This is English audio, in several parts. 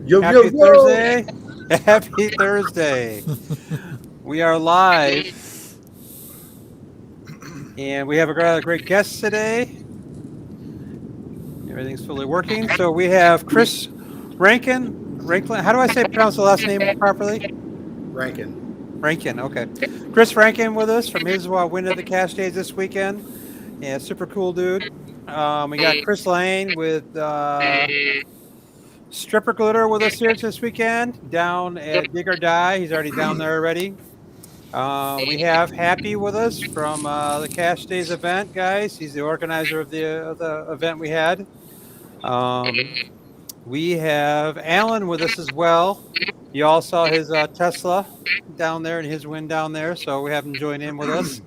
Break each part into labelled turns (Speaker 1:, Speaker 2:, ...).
Speaker 1: Yo, yo,
Speaker 2: Happy
Speaker 1: yo!
Speaker 2: Thursday. Happy Thursday. We are live, and we have a great guest today. Everything's fully working. So we have Chris Rankin. How do I pronounce the last name properly?
Speaker 1: Rankin.
Speaker 2: Rankin. Okay. Chris Rankin with us from his win of the cash days this weekend. Yeah, super cool dude. We got Chris Lane with Stripper Glitter with us here this weekend down at Dig or Die. He's already down there already. We have Happy with us from the Cash Days event, guys. He's the organizer of the event we had. We have Alan with us as well. You all saw his Tesla down there and his win down there, so we have him join in with us.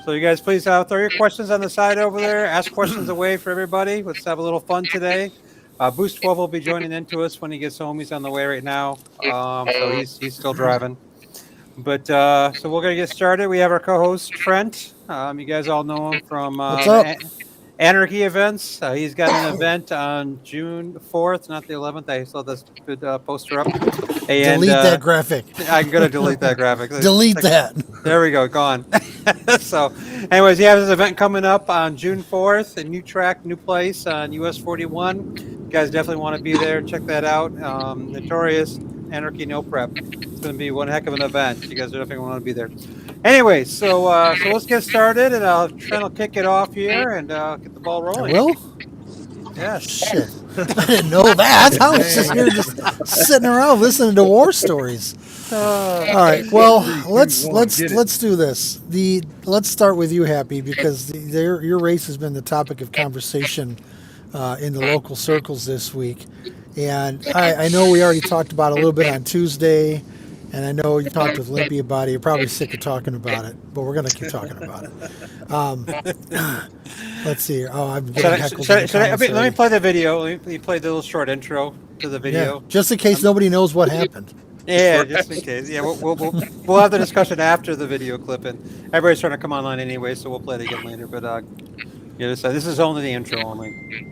Speaker 2: So you guys please throw your questions on the side over there. Ask questions away for everybody. Let's have a little fun today. Boost 12 will be joining into us when he gets home. He's on the way right now, so he's still driving. But so we're gonna get started. We have our co-host Trent. You guys all know him from Anarchy events. He's got an event on June 4th, not the 11th. I saw this good poster up. And,
Speaker 3: delete that graphic.
Speaker 2: I'm gonna delete that graphic.
Speaker 3: Delete that.
Speaker 2: There we go, gone. So, anyways, he has his event coming up on June 4th. A new track, new place on US 41. You guys definitely want to be there. Check that out. Notorious Anarchy No Prep. It's going to be one heck of an event. You guys definitely want to be there. Anyway, so let's get started, and Trent will kick it off here and get the ball rolling.
Speaker 3: Will?
Speaker 2: Yes.
Speaker 3: Shit. I didn't know that. I was just here just sitting around listening to war stories. All right. Well, let's do this. Let's start with you, Happy, because your race has been the topic of conversation in the local circles this week. And I know we already talked about it a little bit on Tuesday, and I know you talked with Limpy about it. You're probably sick of talking about it, but we're going to keep talking about it. Let's see. Oh, I'm getting heckled.
Speaker 2: Let me play the video. Let me play the little short intro to the video.
Speaker 3: Yeah, just in case nobody knows what happened.
Speaker 2: Yeah, just in case. Yeah, we'll have the discussion after the video clip, and everybody's trying to come online anyway, so we'll play it again later. But yeah, this is only the intro only.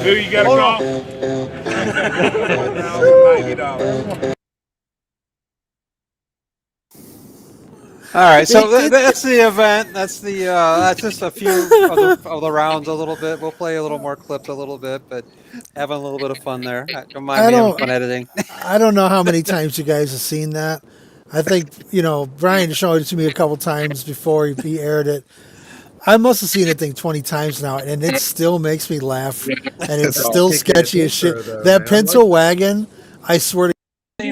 Speaker 4: Who you got to call? $90.
Speaker 2: All right, so that's the event. That's just a few of the rounds a little bit. We'll play a little more clips a little bit, but having a little bit of fun there. Don't mind me having fun editing.
Speaker 3: I don't know how many times you guys have seen that. I think, Brian showed it to me a couple times before he aired it. I must have seen it 20 times now, and it still makes me laugh, and it's still sketchy as shit. That Pinto wagon, I swear to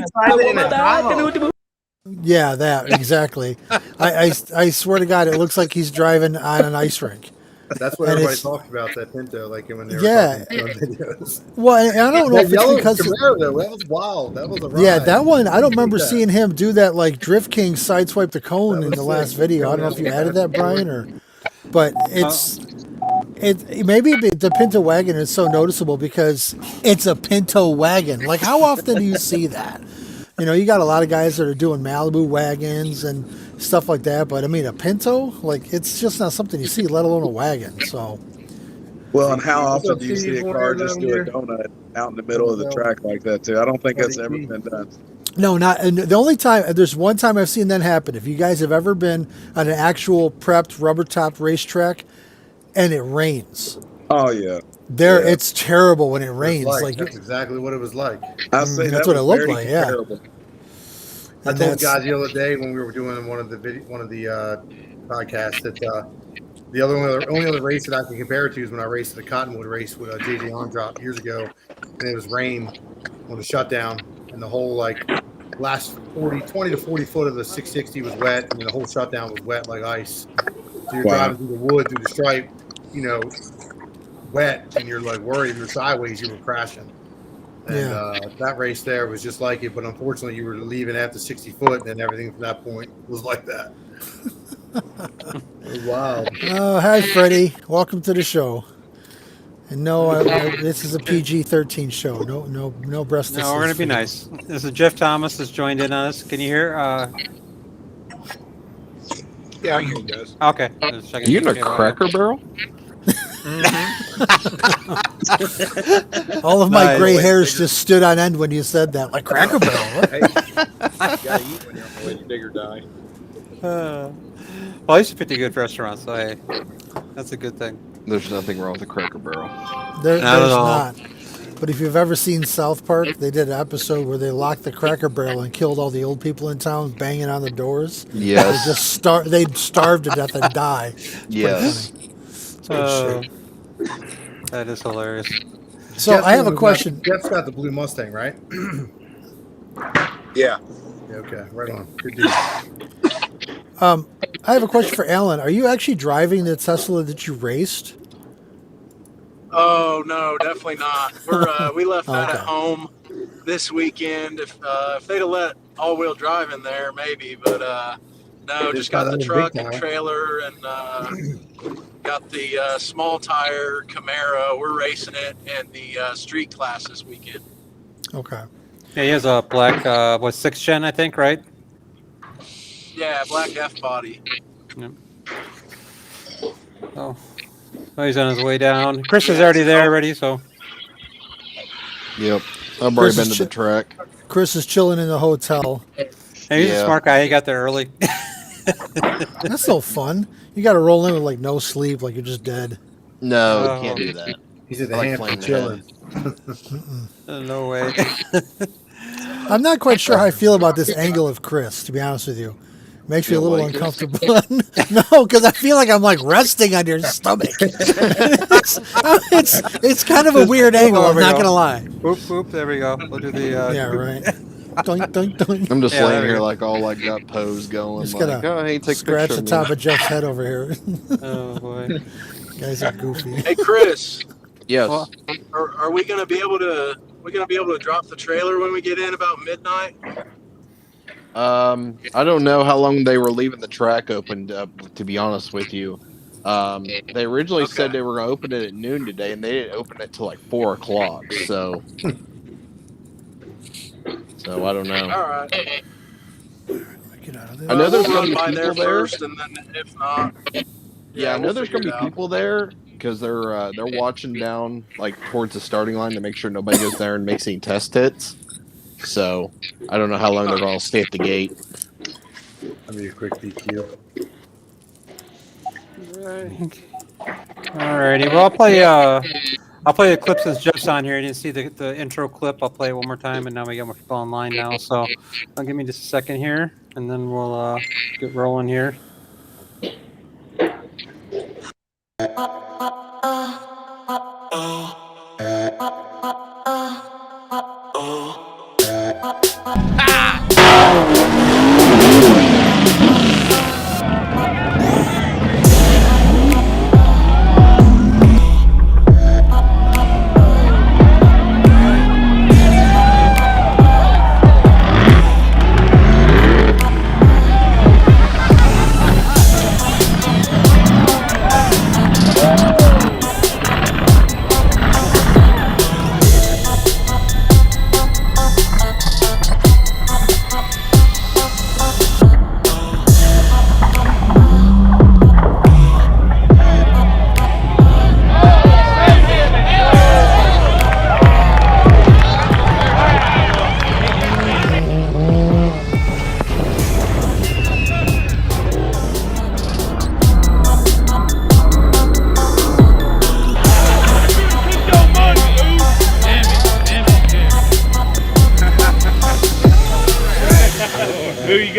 Speaker 3: yeah, that exactly. I swear to God, it looks like he's driving on an ice rink.
Speaker 1: That's what everybody talked about, that Pinto, like when they were talking on videos.
Speaker 3: Well, I don't know if it's because
Speaker 1: Camaro, though, that was wild. That was a ride.
Speaker 3: Yeah, that one. I don't remember seeing him do that like Drift King sideswipe the cone in the last video. I don't know if you added that, Brian, or. But maybe the Pinto wagon is so noticeable because it's a Pinto wagon. Like, how often do you see that? You got a lot of guys that are doing Malibu wagons and stuff like that, but I mean, a Pinto, like, it's just not something you see, let alone a wagon. So,
Speaker 4: well, and how often do you see a car just do a donut out in the middle of the track like that too? I don't think that's ever been done.
Speaker 3: No, not. And the only time, there's one time I've seen that happen. If you guys have ever been on an actual prepped rubber topped racetrack and it rains,
Speaker 4: Oh yeah.
Speaker 3: it's terrible when it rains. Like
Speaker 1: that's exactly what it was like.
Speaker 4: I say
Speaker 3: that's
Speaker 4: that
Speaker 3: what it
Speaker 4: was
Speaker 3: looked
Speaker 4: very
Speaker 3: like. Yeah.
Speaker 4: comparable.
Speaker 1: I told guys the other day when we were doing one of the podcasts that the only other race that I can compare it to is when I raced the Cottonwood race with JJ Armdrop years ago, and it was rain on the shutdown, and the whole last 20 to 40 foot of the 660 was wet, and the whole shutdown was wet like ice. So you're driving through the wood, through the stripe, wet, and you're like worried if you're sideways, you were crashing. And that race there was just like it, but unfortunately you were leaving after 60 foot, and then everything from that point was like that. Wow.
Speaker 3: Oh, hi, Freddie. Welcome to the show. And no, this is a PG-13 show. No breast.
Speaker 2: No, we're going to be nice. This is Jeff Thomas has joined in on us. Can you hear?
Speaker 4: Yeah, I hear you guys.
Speaker 2: Okay.
Speaker 5: You in a Cracker Barrel?
Speaker 3: All of my gray hairs just stood on end when you said that. Like Cracker Barrel.
Speaker 4: Hey, you gotta eat when you're on the way to dig or die.
Speaker 2: Well, I used to pick a good restaurant, so hey, that's a good thing.
Speaker 5: There's nothing wrong with a Cracker Barrel.
Speaker 3: There's not. But if you've ever seen South Park, they did an episode where they locked the Cracker Barrel and killed all the old people in town banging on the doors.
Speaker 5: Yes.
Speaker 3: They'd starve to death and die.
Speaker 5: Yes.
Speaker 2: That is hilarious.
Speaker 3: So I have a question.
Speaker 1: Jeff's got the blue Mustang, right?
Speaker 4: Yeah.
Speaker 1: Okay, right on. Good deal.
Speaker 3: I have a question for Alan. Are you actually driving the Tesla that you raced?
Speaker 6: Oh no, definitely not. We left that at home this weekend. If they'd have let all-wheel drive in there, maybe, but no, just got the truck and trailer and got the small tire Camaro. We're racing it in the street class this weekend.
Speaker 3: Okay.
Speaker 2: Yeah, he has a black 6th gen, I think, right?
Speaker 6: Yeah, black F body.
Speaker 2: Yep. Oh, he's on his way down. Chris is already there already, so.
Speaker 5: Yep. I've already been to the track.
Speaker 3: Chris is chilling in the hotel.
Speaker 2: Hey, he's a smart guy. He got there early.
Speaker 3: That's no fun. You got to roll in with no sleep, like you're just dead.
Speaker 5: No, you can't do that.
Speaker 1: He's at the hand chilling.
Speaker 2: No way.
Speaker 3: I'm not quite sure how I feel about this angle of Chris, to be honest with you. Makes me a little uncomfortable. No, because I feel like I'm resting on your stomach. it's kind of a weird angle, I'm not going to lie.
Speaker 2: Boop, boop, there we go. We'll do the...
Speaker 3: yeah, right. Doink, doink, doink.
Speaker 5: I'm just laying here all got pose going.
Speaker 3: Just gotta scratch the top of Jeff's head over here.
Speaker 2: Oh, boy.
Speaker 3: Guys are goofy.
Speaker 6: Hey, Chris.
Speaker 5: Yes.
Speaker 6: Are we going to be able to... drop the trailer when we get in about midnight?
Speaker 5: I don't know how long they were leaving the track opened up, to be honest with you. They originally said they were going to open it at noon today, and they didn't open it till 4 o'clock. So I don't know.
Speaker 6: All right.
Speaker 3: Get out of there.
Speaker 5: I know there's
Speaker 6: We'll
Speaker 5: going to
Speaker 6: run
Speaker 5: be
Speaker 6: by
Speaker 5: people
Speaker 6: there
Speaker 5: there.
Speaker 6: first, and then if not,
Speaker 5: Yeah, I know
Speaker 6: we'll
Speaker 5: there's going to be people there because they're watching down towards the starting line to make sure nobody goes there and makes any test hits. So I don't know how long they're going to stay at the gate.
Speaker 1: I'll be a quick DQ.
Speaker 2: Alrighty. Well, I'll play the clip since Jeff's on here. I didn't see the intro clip. I'll play it one more time, and now we got more people online now. So give me just a second here, and then we'll get rolling here.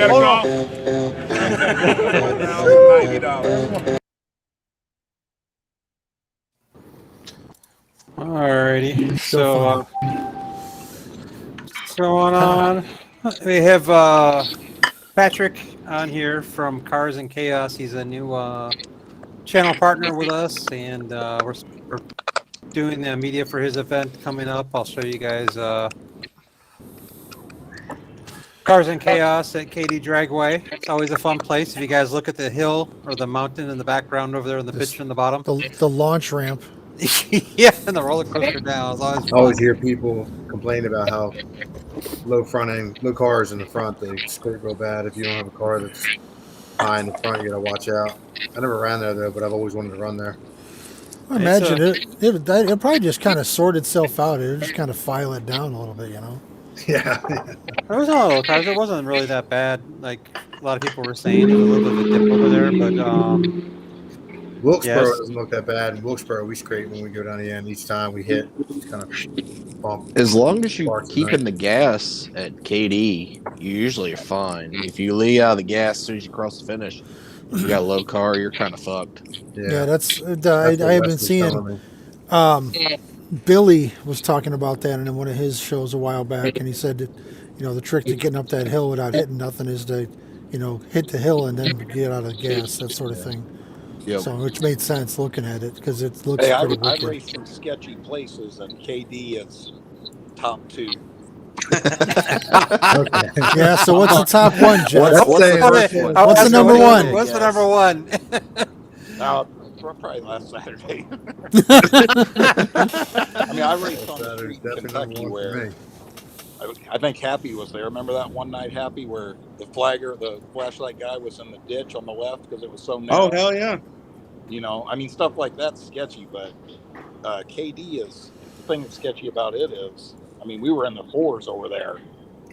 Speaker 4: got a
Speaker 2: Hold
Speaker 4: call. $4,090.
Speaker 2: Alrighty.
Speaker 3: So
Speaker 2: So, what's going on? We have Patrick on here from Cars and Chaos. He's a new channel partner with us, and we're doing the media for his event coming up. I'll show you guys Cars and Chaos at KD Dragway. It's always a fun place. If you guys look at the hill or the mountain in the background over there in the picture in the bottom.
Speaker 3: the launch ramp.
Speaker 2: Yeah, and the roller coaster down. It's always
Speaker 1: I
Speaker 2: fun.
Speaker 1: always hear people complain about how low cars in the front. They skirt real bad. If you don't have a car that's high in the front, you got to watch out. I never ran there though, but I've always wanted to run there.
Speaker 3: I imagine it probably just kind of sort itself out. It'll just kind of file it down a little bit, you know.
Speaker 1: Yeah.
Speaker 2: There was a lot of cars. It wasn't really that bad. Like a lot of people were saying, there's a little bit of a dip over there, but
Speaker 1: Wilkesboro
Speaker 2: yes.
Speaker 1: doesn't look that bad. In Wilkesboro, we scrape when we go down the end. Each time we hit, it's kind of bump.
Speaker 5: As long as you
Speaker 1: Parts
Speaker 5: keep
Speaker 1: tonight.
Speaker 5: in the gas at KD, you usually are fine. If you leave out of the gas as soon as you cross the finish, if you got a low car, you're kind of fucked.
Speaker 3: Yeah, that's I
Speaker 1: what
Speaker 3: have been
Speaker 1: Wes was
Speaker 3: seeing.
Speaker 1: telling me.
Speaker 3: Billy was talking about that in one of his shows a while back, and he said that, you know, the trick to getting up that hill without hitting nothing is to, you know, hit the hill and then get out of the gas, that sort of thing.
Speaker 5: Yep.
Speaker 3: So, which made sense looking at it because it looks
Speaker 4: Hey,
Speaker 3: pretty
Speaker 4: I've
Speaker 3: wicked.
Speaker 4: raced some sketchy places, and KD is top 2.
Speaker 1: Okay.
Speaker 3: Yeah. So what's the top one, Jeff?
Speaker 1: That's saying
Speaker 5: first
Speaker 1: first
Speaker 5: one?
Speaker 1: one.
Speaker 3: What's the number one?
Speaker 2: What's the number one?
Speaker 4: Probably last Saturday. I mean, I raced on the
Speaker 1: That is
Speaker 4: street in
Speaker 1: definitely
Speaker 4: Kentucky
Speaker 1: number one for
Speaker 4: where
Speaker 1: me.
Speaker 4: I think Happy was there. Remember that one night, Happy, where the flashlight guy was in the ditch on the left because it was so narrow?
Speaker 7: Oh, hell yeah.
Speaker 4: You know, I mean, stuff like that's sketchy, but KD is the thing that's sketchy about it is, I mean, we were in the fours over there.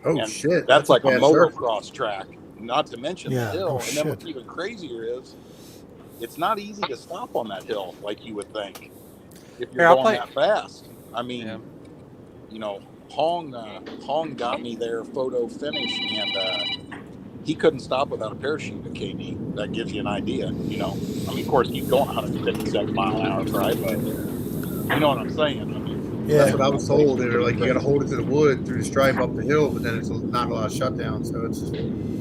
Speaker 1: Oh
Speaker 4: and
Speaker 1: shit!
Speaker 4: That's like a
Speaker 1: bad surf.
Speaker 4: motocross track, not to mention
Speaker 3: Yeah,
Speaker 4: the hill.
Speaker 3: oh,
Speaker 4: and then what's
Speaker 3: shit.
Speaker 4: even crazier is, it's not easy to stop on that hill like you would think if you're
Speaker 2: Here, I'll
Speaker 4: going
Speaker 2: play-
Speaker 4: that fast. I mean,
Speaker 2: Yeah.
Speaker 4: you know, Hong got me there photo finish, and he couldn't stop without a parachute at KD. That gives you an idea, you know. I mean, of course, keep going 157 mile an hour, right? But you know what I'm saying. I mean,
Speaker 3: Yeah.
Speaker 1: That's what I was told. They were like, you got to hold it to the wood through the stripe up the hill, but then it's not a lot of shutdown. So it's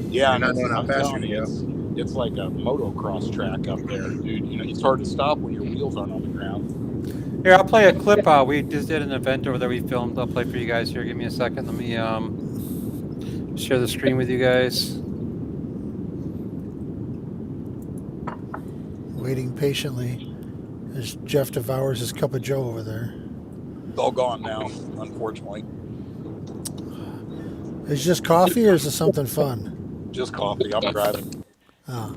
Speaker 4: yeah,
Speaker 1: You're not knowing how
Speaker 4: I'm
Speaker 1: fast
Speaker 4: telling
Speaker 1: you
Speaker 4: you, it's like a motocross track up there, dude. You know, it's hard to stop when your wheels aren't on the ground.
Speaker 2: Here, I'll play a clip. We just did an event over there. We filmed. I'll play for you guys here. Give me a second. Let me share the screen with you guys.
Speaker 3: Waiting patiently as Jeff devours his cup of Joe over there.
Speaker 4: It's all gone now, unfortunately.
Speaker 3: Is it just coffee or is it something fun?
Speaker 4: Just coffee. I'm driving.
Speaker 3: Oh.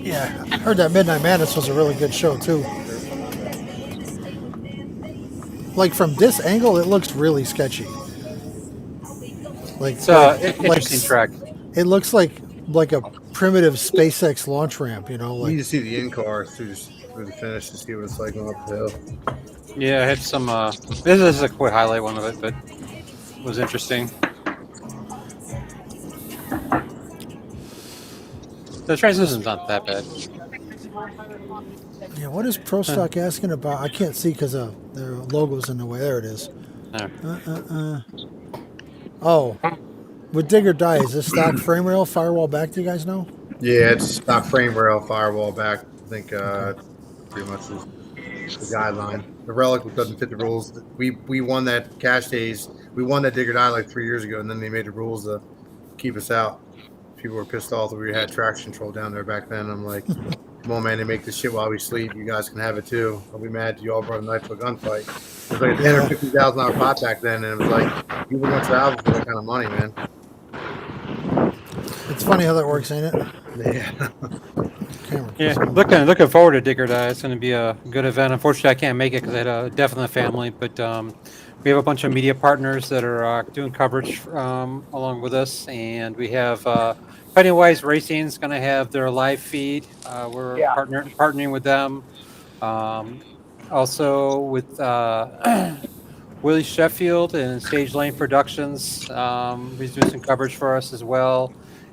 Speaker 3: Yeah, I heard that Midnight Madness was a really good show too. Like from this angle, it looks really sketchy. Like,
Speaker 2: It's an
Speaker 3: like
Speaker 2: interesting track.
Speaker 3: it looks like a primitive SpaceX launch ramp. You know,
Speaker 1: you need
Speaker 3: like
Speaker 1: to see the in car through the finish to see what it's like going up the hill.
Speaker 2: Yeah, I had some. This is a quick highlight one of it, but it was interesting. The transmission's not that bad.
Speaker 3: yeah. What is Pro Stock asking about? I can't see because their logo's in the way. There it is.
Speaker 2: There.
Speaker 3: Oh, with Dig or Die, is this stock frame rail firewall back? Do you guys know?
Speaker 1: Yeah, it's stock frame rail, firewall back. I think pretty much is the guideline. The Relic doesn't fit the rules. We won that cash days. We won that Dig or Die like 3 years ago, and then they made the rules to keep us out. People were pissed off that we had traction control down there back then. I'm like, come on, man, they make this shit while we sleep. You guys can have it too. I'll be mad you all brought a knife to a gunfight. It was like a $10,000 or $50,000 pot back then, and it was like, people don't travel for that kind of money, man.
Speaker 3: It's funny how that works, ain't it?
Speaker 1: Yeah.
Speaker 3: camera.
Speaker 2: Yeah, looking forward to Digger Die. It's going to be a good event. Unfortunately, I can't make it because I had a death in the family. But we have a bunch of media partners that are doing coverage along with us, and we have Pennywise Racing is going to have their live feed. We're
Speaker 4: Yeah.
Speaker 2: partnering with them. Um, Also with Willie Sheffield and Sage Lane Productions. He's doing some coverage for us as well.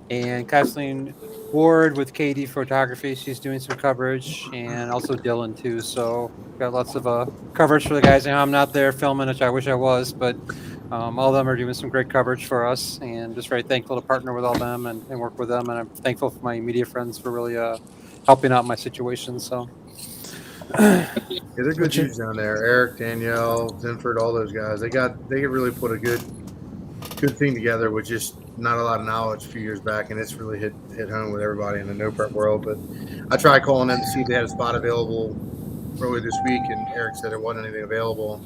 Speaker 2: And Kathleen Ward with KD Photography. She's doing some coverage, and also Dylan too. So got lots of coverage for the guys. And I'm not there filming, which I wish I was, but all of them are doing some great coverage for us. And just very thankful to partner with all them and work with them. And I'm thankful for my media friends for really helping out my situation. So.
Speaker 1: Yeah, they're good dudes down there. Eric, Danielle, Zinford, all those guys. They could really put a good thing together with just not a lot of knowledge a few years back, and it's really hit home with everybody in the no prep world. But I tried calling them to see if they had a spot available earlier this week, and Eric said there wasn't anything available.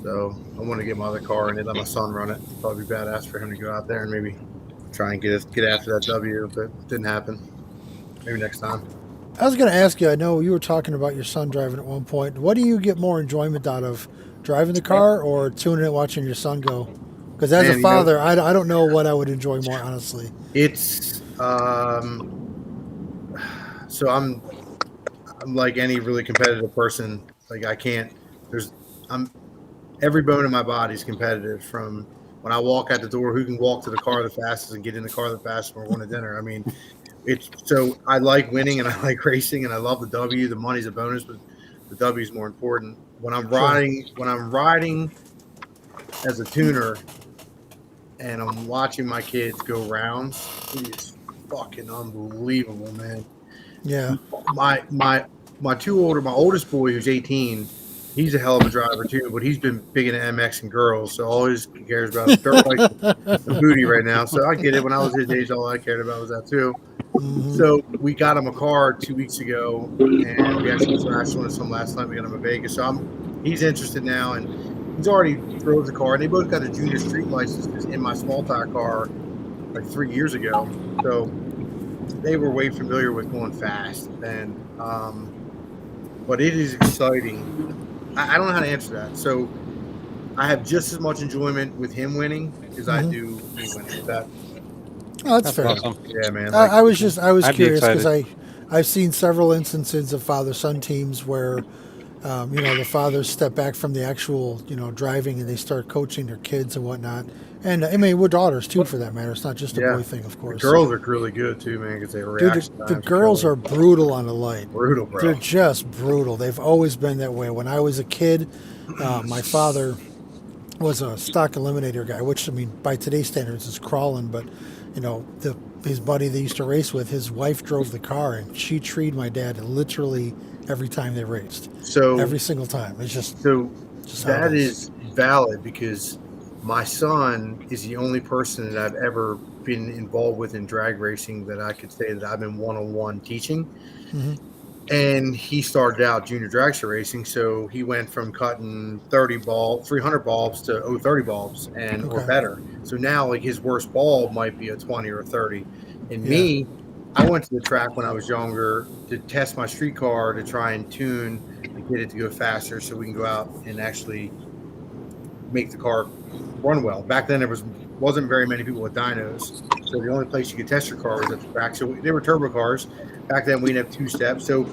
Speaker 1: So I want to get my other car and let my son run it. It'd probably be badass for him to go out there and maybe try and get after that W, but it didn't happen. Maybe next time.
Speaker 3: I was going to ask you, I know you were talking about your son driving at one point. What do you get more enjoyment out of, driving the car or tuning it, watching your son go? Because as a father, I don't know what I would enjoy more, honestly.
Speaker 1: It's so I'm like any really competitive person. Like I'm every bone in my body is competitive. From when I walk out the door, who can walk to the car the fastest and get in the car the fastest when we're going to dinner. I mean, so I like winning and I like racing and I love the W. The money's a bonus, but the W is more important. When I'm riding as a tuner and I'm watching my kids go rounds, it is fucking unbelievable, man.
Speaker 3: Yeah.
Speaker 1: My oldest boy, who's 18, he's a hell of a driver too, but he's been big into MX and girls, so all he cares about is dirt bike and booty right now. So I get it. When I was his age, all I cared about was that too.
Speaker 3: Mm-hmm.
Speaker 1: So we got him a car 2 weeks ago, and we actually crashed one of some last night. We got him in Vegas, so he's interested now, and he's already drove the car. And they both got a junior street license in my small tire car like 3 years ago, so they were way familiar with going fast. And but it is exciting. I don't know how to answer that. So I have just as much enjoyment with him winning as I do me winning.
Speaker 3: That's fair.
Speaker 2: Awesome.
Speaker 1: Yeah, man.
Speaker 3: I was curious because I've seen several instances of father-son teams where the fathers step back from the actual driving and they start coaching their kids and whatnot. And I mean, with daughters too, for that matter. It's not just a boy thing, of course.
Speaker 1: The girls are really good too, man, because they react.
Speaker 3: The girls are brutal on the light.
Speaker 1: Brutal, bro.
Speaker 3: They're just brutal. They've always been that way. When I was a kid, my father was a stock eliminator guy, which, I mean, by today's standards is crawling, but his buddy they used to race with, his wife drove the car and she treated my dad literally every time they raced. So every single time. It's just
Speaker 1: that is valid, because my son is the only person that I've ever been involved with in drag racing that I could say that I've been one-on-one teaching. Mm-hmm. And he started out junior dragster racing, so he went from cutting 300 bulbs to 30 bulbs or better. So now, like, his worst bulb might be a 20 or a 30. And me, I went to the track when I was younger to test my street car to try and tune and get it to go faster so we can go out and actually make the car run well. Back then, there wasn't very many people with dynos, so the only place you could test your car was at the track. So they were turbo cars. Back then, we didn't have two-steps, so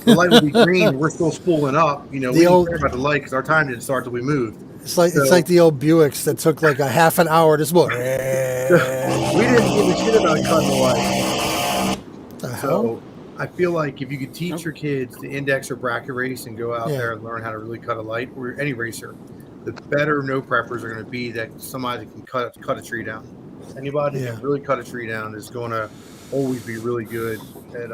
Speaker 1: the light would be green. We're still spooling up. We didn't care about the light because our time didn't start till we moved.
Speaker 3: It's like the old Buicks that took like a half an hour to smoke.
Speaker 1: We didn't give a shit about cutting the light. So I feel like if you could teach your kids to index or bracket race and go out there and learn how to really cut a light, or any racer, the better no preppers are going to be that somebody can cut a tree down. Anybody that can really cut a tree down is going to always be really good at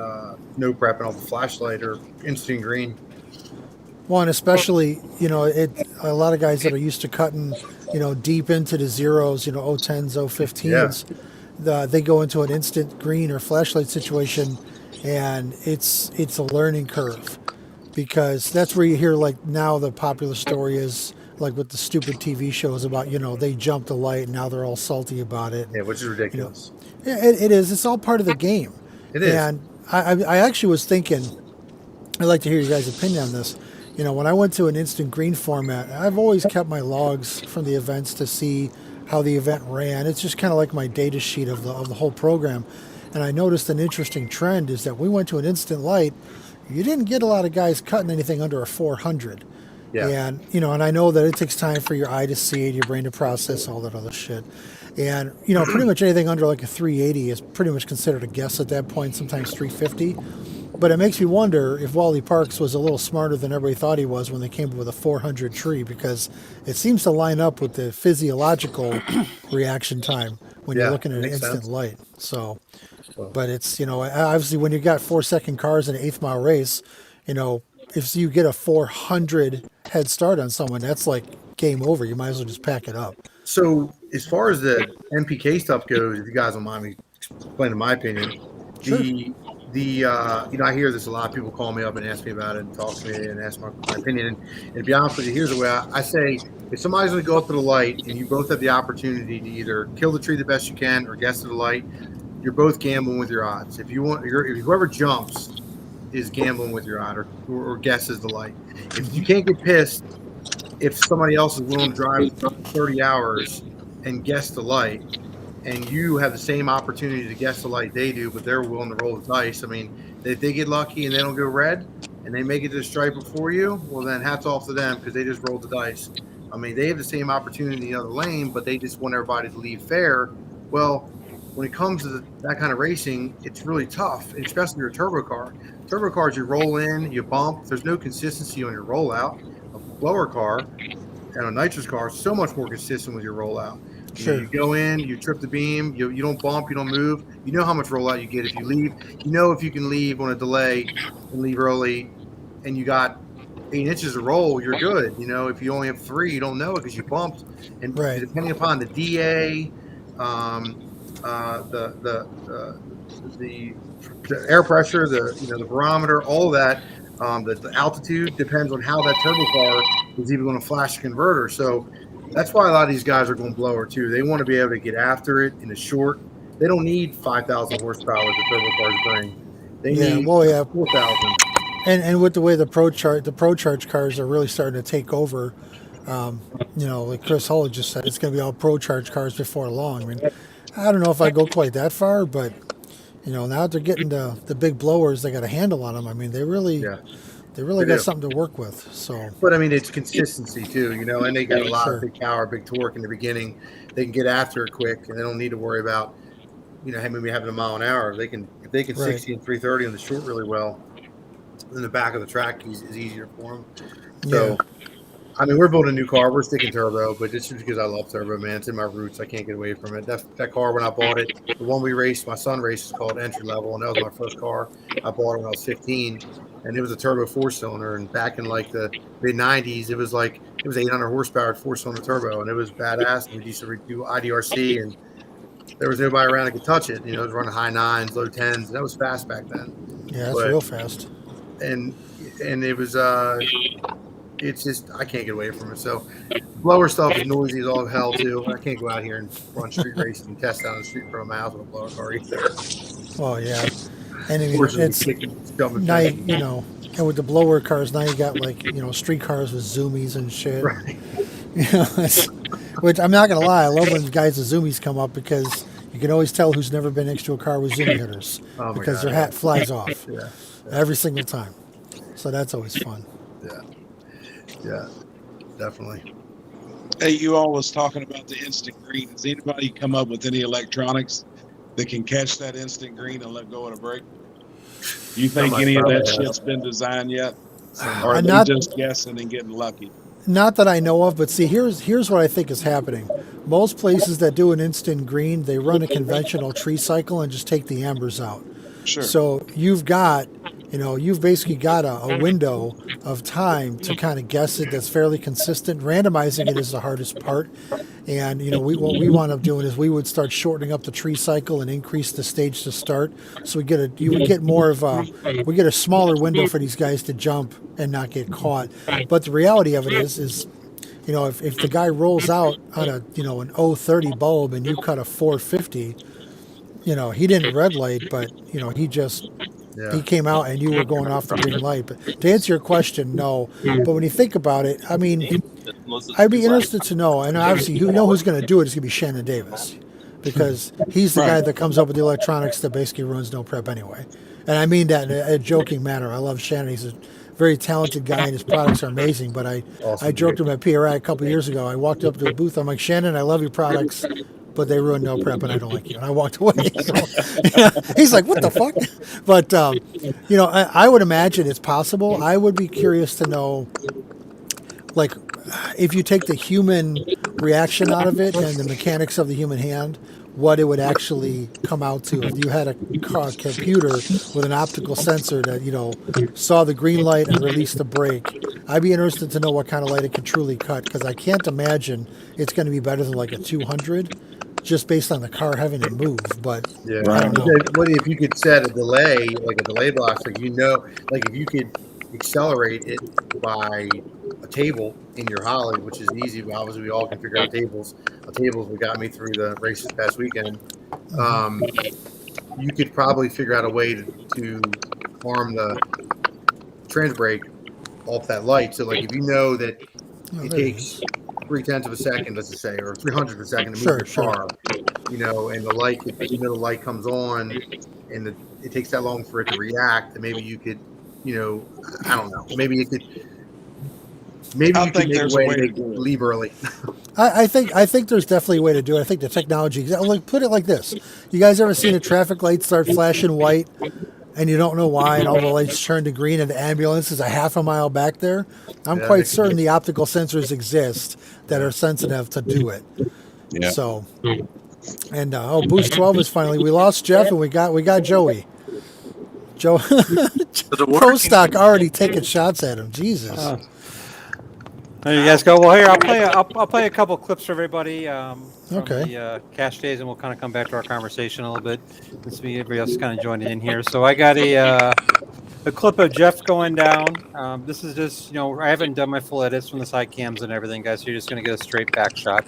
Speaker 1: no prepping off a flashlight or instant green.
Speaker 3: Well, and especially, a lot of guys that are used to cutting, deep into the zeros, 010s, 015s, they go into an instant green or flashlight situation, and it's a learning curve, because that's where you hear, like, now the popular story is, like, with the stupid TV shows about, they jumped a light and now they're all salty about it.
Speaker 1: Yeah, which is ridiculous.
Speaker 3: Yeah, it is. It's all part of the game.
Speaker 1: It is.
Speaker 3: And I actually was thinking, I'd like to hear you guys' opinion on this. When I went to an instant green format, I've always kept my logs from the events to see how the event ran. It's just kind of like my data sheet of the whole program. And I noticed an interesting trend is that we went to an instant light. You didn't get a lot of guys cutting anything under a 400.
Speaker 1: Yeah.
Speaker 3: And I know that it takes time for your eye to see it, your brain to process all that other shit. And pretty much anything under like a 380 is pretty much considered a guess at that point, sometimes 350. But it makes me wonder if Wally Parks was a little smarter than everybody thought he was when they came up with a 400 tree, because it seems to line up with the physiological reaction time when you're looking at an instant light. So, but it's, obviously when you got 4-second cars in an 8th mile race, if you get a 400 head start on someone, that's like game over. You might as well just pack it up.
Speaker 1: So as far as the NPK stuff goes, if you guys don't mind me explaining my opinion,
Speaker 3: Sure.
Speaker 1: I hear this a lot. People call me up and ask me about it and talk to me and ask my opinion. And to be honest with you, here's the way I say: if somebody's going to go up to the light and you both have the opportunity to either kill the tree the best you can or guess to the light, you're both gambling with your odds. If whoever jumps is gambling with your odd or guesses the light. If you can't get pissed if somebody else is willing to drive 30 hours and guess the light, and you have the same opportunity to guess the light they do, but they're willing to roll the dice. I mean, if they get lucky and they don't go red and they make it to the stripe before you, well, then hats off to them because they just rolled the dice. I mean, they have the same opportunity in the other lane, but they just want everybody to leave fair. Well, when it comes to that kind of racing, it's really tough, especially your turbo car. Turbo cars, you roll in, you bump. There's no consistency on your rollout. A blower car and a nitrous car is so much more consistent with your rollout.
Speaker 3: Sure.
Speaker 1: You go in, you trip the beam, you don't bump, you don't move. You know how much rollout you get if you leave. You know if you can leave on a delay and leave early and you got 8 inches of roll, you're good. If you only have 3, you don't know it because you bumped. And depending upon the DA, the air pressure, the barometer, all of that, the altitude depends on how that turbo car is even going to flash the converter. So that's why a lot of these guys are going blower too. They want to be able to get after it in a short. They don't need 5,000 horsepower that the turbo cars bring. They need 4,000.
Speaker 3: And with the way the Pro Charge cars are really starting to take over, like Chris Hull just said, it's going to be all Pro Charge cars before long. I mean, I don't know if I go quite that far, but now they're getting the big blowers. They got a handle on them. I mean, they really got something to work with. So,
Speaker 1: but I mean, it's consistency too, and they got a lot of big power, big torque in the beginning. They can get after it quick, and they don't need to worry about, maybe having a mile an hour. If they can 60 and 330 on the short really well, then the back of the track is easier for them. So. I mean, we're building a new car. We're sticking turbo, but it's just because I love turbo, man. It's in my roots. I can't get away from it. That car, when I bought it, the one we raced, my son raced, is called Entry Level, and that was my first car. I bought it when I was 15, and it was a turbo 4-cylinder. And back in like the mid 90s, it was 800 horsepower 4-cylinder turbo, and it was badass. And we used to do IDRC, and there was nobody around that could touch it. It was running high 9s, low 10s, and that was fast back then.
Speaker 3: Yeah, that's real fast.
Speaker 1: And it was it's just I can't get away from it. So blower stuff is noisy as all hell too. I can't go out here and run street races and test down the street for a mile with a blower car either.
Speaker 3: Well, yeah, and I mean, it's now and with the blower cars now you got street cars with zoomies and shit.
Speaker 1: Right.
Speaker 3: Which I'm not gonna lie, I love when guys with zoomies come up because you can always tell who's never been next to a car with zoomie hitters because their hat flies off every single time. So that's always fun.
Speaker 1: Yeah, definitely.
Speaker 7: Hey, you all was talking about the instant green. Has anybody come up with any electronics that can catch that instant green and let go of the brake? Do you think any of that shit's been designed yet? Or are they just guessing and getting lucky?
Speaker 3: Not that I know of, but see, here's what I think is happening. Most places that do an instant green, they run a conventional tree cycle and just take the ambers out.
Speaker 7: Sure.
Speaker 3: So you've basically got a window of time to kind of guess it that's fairly consistent. Randomizing it is the hardest part. And, what we wound up doing is we would start shortening up the tree cycle and increase the stage to start. So we get a smaller window for these guys to jump and not get caught. But the reality of it is if the guy rolls out on an 030 bulb and you cut a 450, he didn't red light, but he just He came out and you were going off the green light. But to answer your question, no. But when you think about it, I mean, I'd be interested to know, and obviously you know who's going to do it is going to be Shannon Davis, because he's the guy that comes up with the electronics that basically runs No Prep anyway. And I mean that in a joking manner. I love Shannon. He's a very talented guy, and his products are amazing. But I joked him at PRI a couple of years ago. I walked up to a booth. I'm like, Shannon, I love your products, but they ruin No Prep, and I don't like you. And I walked away. So, he's like, what the fuck? But, you know, I would imagine it's possible. I would be curious to know, like, if you take the human reaction out of it and the mechanics of the human hand, what it would actually come out to if you had a computer with an optical sensor that, you know, saw the green light and released the brake. I'd be interested to know what kind of light it can truly cut, because I can't imagine it's going to be better than like a 200 just based on the car having to move. But
Speaker 1: yeah,
Speaker 3: I don't know.
Speaker 1: what if you could set a delay, like a delay box, like, you know, like if you could accelerate it by a table in your Holly, which is easy. Obviously, we all can figure out tables. Tables that got me through the race this past weekend. You could probably figure out a way to arm the trans brake off that light. So, like, if you know that it takes 0.3 of a second, let's just say, or 0.03 of a second to move your car, you know, and the light, you know, the light comes on, and it takes that long for it to react, then maybe you could, you know, I don't know, maybe you could. Maybe you can make a way to leave early.
Speaker 3: I think there's definitely a way to do it. I think the technology. Like, put it like this: you guys ever seen a traffic light start flashing white, and you don't know why, and all the lights turn to green, and the ambulance is a half a mile back there? I'm quite certain the optical sensors exist that are sensitive to do it. Yeah. So, and Boost 12 is finally. We lost Jeff, and we got Joey. Joe, Pro Stock already taking shots at him. Jesus.
Speaker 2: There you guys go. Well, here I'll play a couple clips for everybody from
Speaker 3: Okay.
Speaker 2: the cash days, and we'll kind of come back to our conversation a little bit. Let's see everybody else kind of joining in here. So I got a clip of Jeff going down. This is just, you know, I haven't done my full edits from the side cams and everything, guys. So you're just going to get a straight back shot.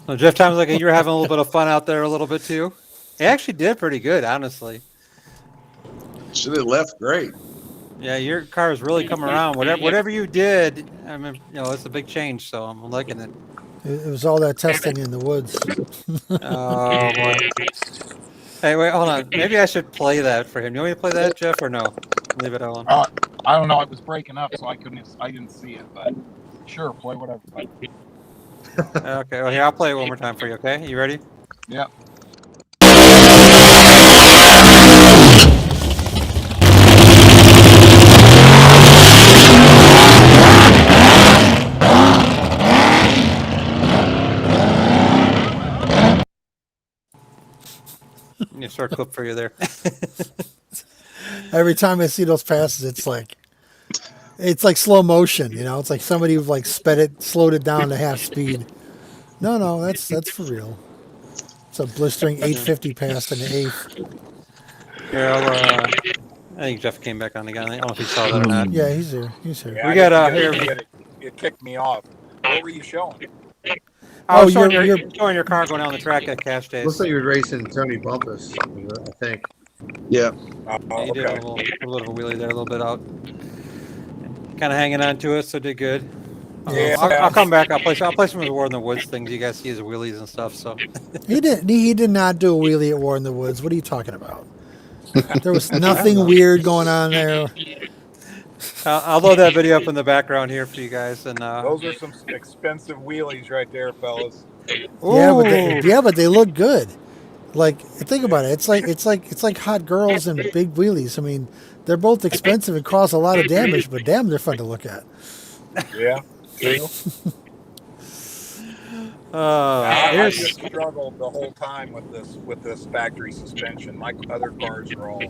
Speaker 2: So Jeff, sounds like you were having a little bit of fun out there a little bit too. He actually did pretty good, honestly.
Speaker 7: Should have left great.
Speaker 2: Yeah, your car is really coming around. Whatever you did, I mean, you know, it's a big change, so I'm liking it.
Speaker 3: It was all that testing in the woods.
Speaker 2: Oh boy. Hey, wait, hold on. Maybe I should play that for him. You want me to play that, Jeff, or no? Leave it alone.
Speaker 4: I don't know. It was breaking up, so I didn't see it. But sure, play whatever.
Speaker 2: Okay, well, here, I'll play it one more time for you, okay? You ready?
Speaker 4: Yeah.
Speaker 2: You start a clip for you there.
Speaker 3: Every time I see those passes, it's like slow motion, you know. It's like somebody like slowed it down to half speed. No, that's for real. It's a blistering 850 pass in the eighth.
Speaker 2: Here, I think Jeff came back on again. I don't know if he saw that or not.
Speaker 3: Yeah, he's here.
Speaker 4: Yeah,
Speaker 2: we got
Speaker 4: here. It kicked me off. What were you showing?
Speaker 2: Oh, you're showing your car going down the track at Cash Days.
Speaker 1: Looks like you were racing Tony Bumpus, I think.
Speaker 7: Yeah.
Speaker 2: He did a little bit of a wheelie there, a little bit out. Kind of hanging on to it, so did good.
Speaker 7: Yeah.
Speaker 2: I'll come back. I'll play some of the War in the Woods things. You guys see his wheelies and stuff. So
Speaker 3: He did not do a wheelie at War in the Woods. What are you talking about? There was nothing weird going on there.
Speaker 4: I'll
Speaker 2: load that video up in the background here for you guys. And
Speaker 4: those are some expensive wheelies right there, fellas.
Speaker 3: Yeah, but they look good. Like, think about it. It's like hot girls and big wheelies. I mean, they're both expensive and cause a lot of damage, but damn, they're fun to look at.
Speaker 4: Yeah. I just struggled the whole time with this factory suspension. My other cars are all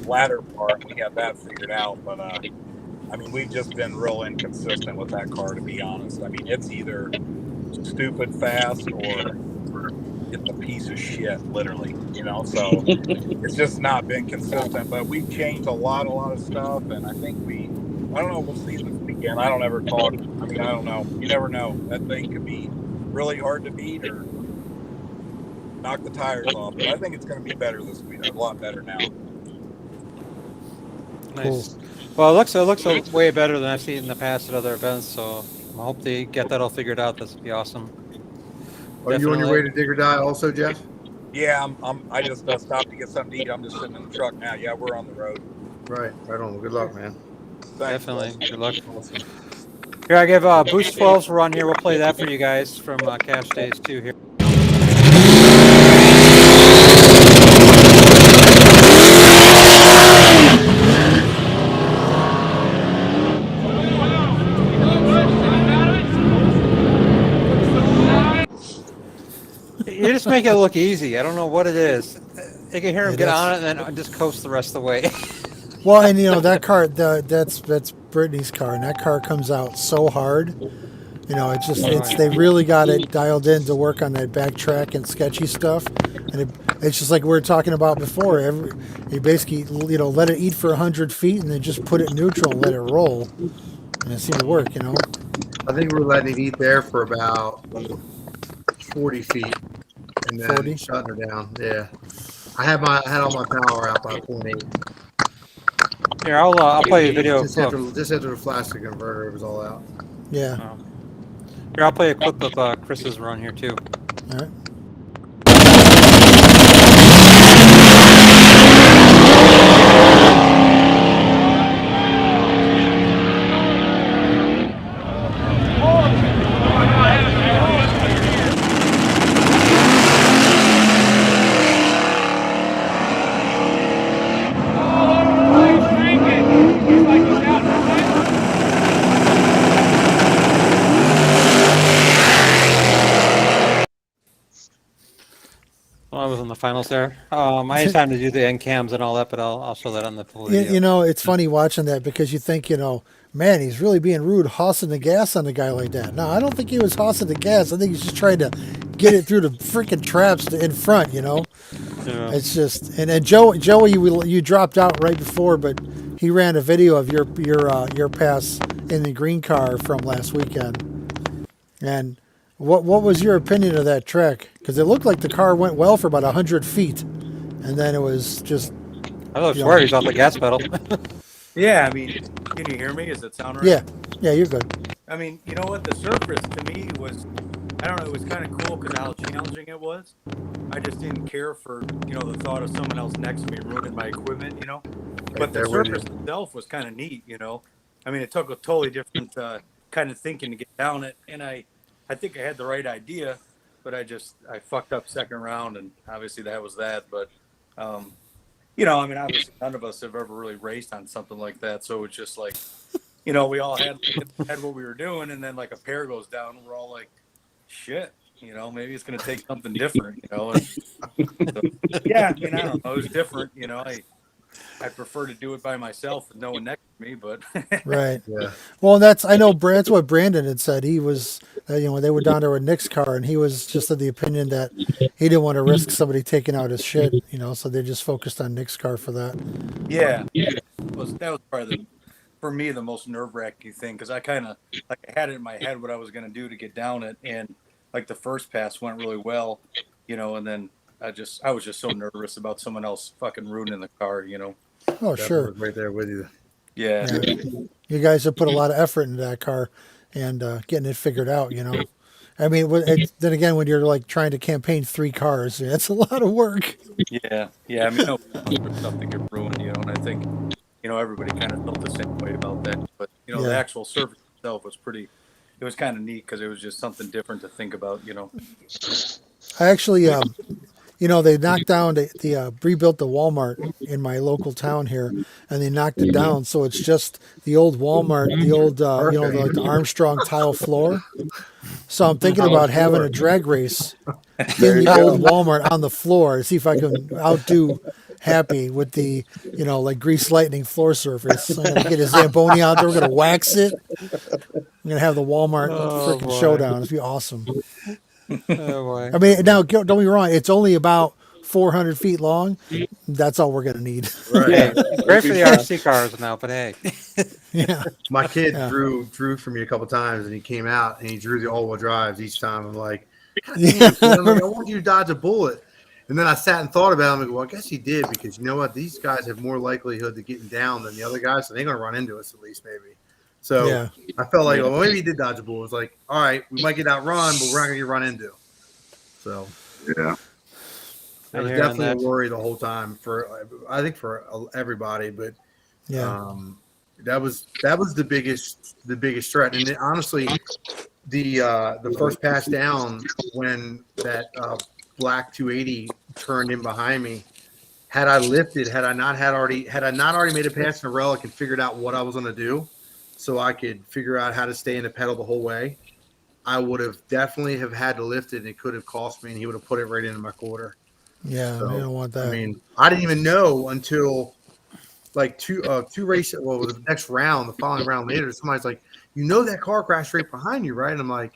Speaker 4: ladder part. We have that figured out, but I mean, we've just been real inconsistent with that car, to be honest. I mean, it's either stupid fast or it's a piece of shit, literally. So it's just not been consistent. But we've changed a lot of stuff, and I think I don't know. We'll see this weekend. I don't ever talk. I mean, I don't know. You never know. That thing could be really hard to beat or knock the tires off. But I think it's going to be better this week. A lot better now.
Speaker 2: Nice. Well, it looks way better than I've seen in the past at other events. So I hope they get that all figured out. This would be awesome.
Speaker 1: Are you on your way to Dig or Die also, Jeff?
Speaker 4: Yeah, I just stopped to get something to eat. I'm just sitting in the truck now. Yeah, we're on the road.
Speaker 1: Right on. Good luck, man.
Speaker 4: Thanks.
Speaker 2: Definitely. Good luck. Awesome. Here, I give Boost 12's run here. We'll play that for you guys from Cash Days 2 here. You just make it look easy. I don't know what it is. You can hear him get on it and then just coast the rest of the way.
Speaker 3: Well, and that car, that's Brittany's car, and that car comes out so hard. They really got it dialed in to work on that backtrack and sketchy stuff, and it's just like we were talking about before. You basically let it eat for 100 feet and then just put it in neutral and let it roll, and it seemed to work.
Speaker 1: I think we were letting it eat there for about 40 feet, and then
Speaker 3: 40?
Speaker 1: shutting her down. Yeah, I had all my power out by 0.8.
Speaker 2: Here, I'll play a video.
Speaker 1: Just after the flash the converter, it was all out.
Speaker 3: Yeah.
Speaker 2: Here, I'll play a clip of Chris's run here too.
Speaker 3: All right.
Speaker 2: Well, I was in the finals there. I had time to do the end cams and all that, but I'll show that on the full video.
Speaker 3: It's funny watching that because you think, man, he's really being rude, hossing the gas on a guy like that. No, I don't think he was hossing the gas. I think he's just trying to get it through the freaking traps in front.
Speaker 2: Yeah.
Speaker 3: It's just, and then Joey, you dropped out right before, but he ran a video of your pass in the green car from last weekend. And what was your opinion of that track? Because it looked like the car went well for about 100 feet, and then it was just.
Speaker 2: I swear he's off the gas pedal.
Speaker 8: Yeah, I mean, can you hear me? Does it sound right?
Speaker 3: Yeah, you're good.
Speaker 8: I mean, you know what? The surface to me was, I don't know, it was kind of cool because how challenging it was. I just didn't care for, the thought of someone else next to me ruining my equipment, But the surface itself was kind of neat, I mean, it took a totally different kind of thinking to get down it, and I think I had the right idea, but I fucked up second round, and obviously that was that. But, I mean, obviously none of us have ever really raced on something like that. So it's just like, we all had what we were doing, and then like a pair goes down, and we're all like, shit, maybe it's going to take something different, And so, yeah, I mean, I don't know. It was different, I prefer to do it by myself with no one next to me, but
Speaker 3: right. Yeah. Well, that's what Brandon had said. He was, they were down there with Nick's car, and he was just of the opinion that he didn't want to risk somebody taking out his shit, so they just focused on Nick's car for that.
Speaker 8: Yeah. That was probably for me the most nerve-wracking thing, because I kind of I had it in my head what I was going to do to get down it, and like the first pass went really well, and then I was just so nervous about someone else fucking ruining the car,
Speaker 3: Oh, sure.
Speaker 1: Right there with you.
Speaker 8: Yeah.
Speaker 3: You guys have put a lot of effort into that car and getting it figured out, I mean, then again, when you're like trying to campaign 3 cars, it's a lot of work.
Speaker 8: Yeah. I mean, stuff that get ruined, and I think, everybody kind of felt the same way about that. But, the actual surface itself was it was kind of neat because it was just something different to think about,
Speaker 3: I actually, they knocked down, they rebuilt the Walmart in my local town here, and they knocked it down. So it's just the old Walmart, the old, the Armstrong tile floor. So I'm thinking about having a drag race in the old Walmart on the floor to see if I can outdo Happy with the, like grease lightning floor surface. I'm going to get a Zamboni out there. We're going to wax it. I'm going to have the Walmart freaking showdown. It'd be awesome.
Speaker 2: Oh boy.
Speaker 3: I mean, now don't be wrong. It's only about 400 feet long. That's all we're gonna need.
Speaker 1: Right.
Speaker 2: Hey, great for the RC cars now, but hey.
Speaker 3: Yeah.
Speaker 1: My kid
Speaker 3: Yeah.
Speaker 1: drew for me a couple times, and he came out and he drew the all-wheel drives each time. I'm like, God
Speaker 3: Yeah.
Speaker 1: damn, kid. I'm like, I want you to dodge a bullet. And then I sat and thought about it. I'm like, well, I guess he did, because you know what? These guys have more likelihood to getting down than the other guys, so they're going to run into us at least, maybe. So
Speaker 3: Yeah.
Speaker 1: I felt like, well, maybe he did dodge a bullet. It was like, all right, we might get outrun, but we're not going to get run into. So
Speaker 7: Yeah.
Speaker 1: it was
Speaker 2: hearing
Speaker 1: definitely
Speaker 2: that.
Speaker 1: a worry the whole time I think for everybody, but
Speaker 3: Yeah.
Speaker 1: that was the biggest threat. And honestly, the first pass down when that black 280 turned in behind me, had I not already made a pass in a relic and figured out what I was going to do, so I could figure out how to stay in the pedal the whole way, I would have definitely have had to lift it, and it could have cost me, and he would have put it right into my quarter.
Speaker 3: Yeah.
Speaker 1: So,
Speaker 3: You don't want that.
Speaker 1: I mean, I didn't even know until like two races. Well, the next round, the following round later, somebody's like, that car crashed right behind you, right? And I'm like,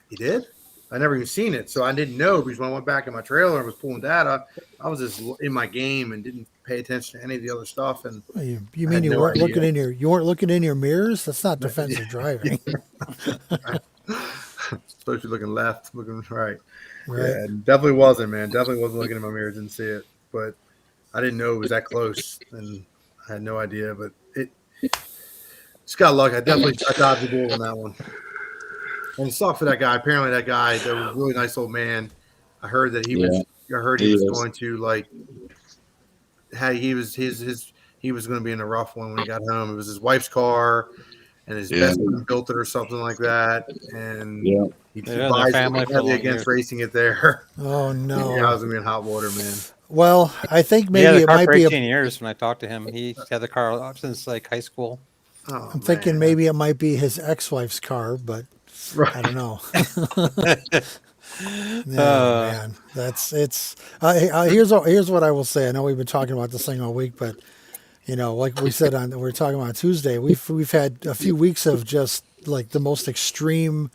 Speaker 1: he did? I never even seen it, so I didn't know, because when I went back in my trailer and was pulling data, I was just in my game and didn't pay attention to any of the other stuff. And
Speaker 3: You
Speaker 1: I
Speaker 3: mean
Speaker 1: had
Speaker 3: you
Speaker 1: no
Speaker 3: weren't
Speaker 1: idea.
Speaker 3: looking in your mirrors? That's not defensive driving.
Speaker 1: Especially looking left, looking right.
Speaker 3: Right.
Speaker 1: Yeah, definitely wasn't, man. Definitely wasn't looking in my mirror. Didn't see it, but I didn't know it was that close, and I had no idea. But it just got luck. I dodged the ball on that one, and it sucked for that guy. Apparently, that guy, that was a really nice old man. I heard that he was going to like. He was going to be in a rough one when he got home. It was his wife's car, and his best friend built it or something like that, and he advised heavily against racing it there.
Speaker 3: Oh no!
Speaker 1: Yeah, I was gonna be in hot water, man.
Speaker 3: Well, I think maybe it might be
Speaker 2: 18 years when I talked to him. He had the car since like high school.
Speaker 1: Oh,
Speaker 3: I'm thinking maybe it might be his ex-wife's car, but I don't know. Man, here's what I will say. I know we've been talking about this thing all week, but like we said we were talking about Tuesday, we've had a few weeks of just like the most extreme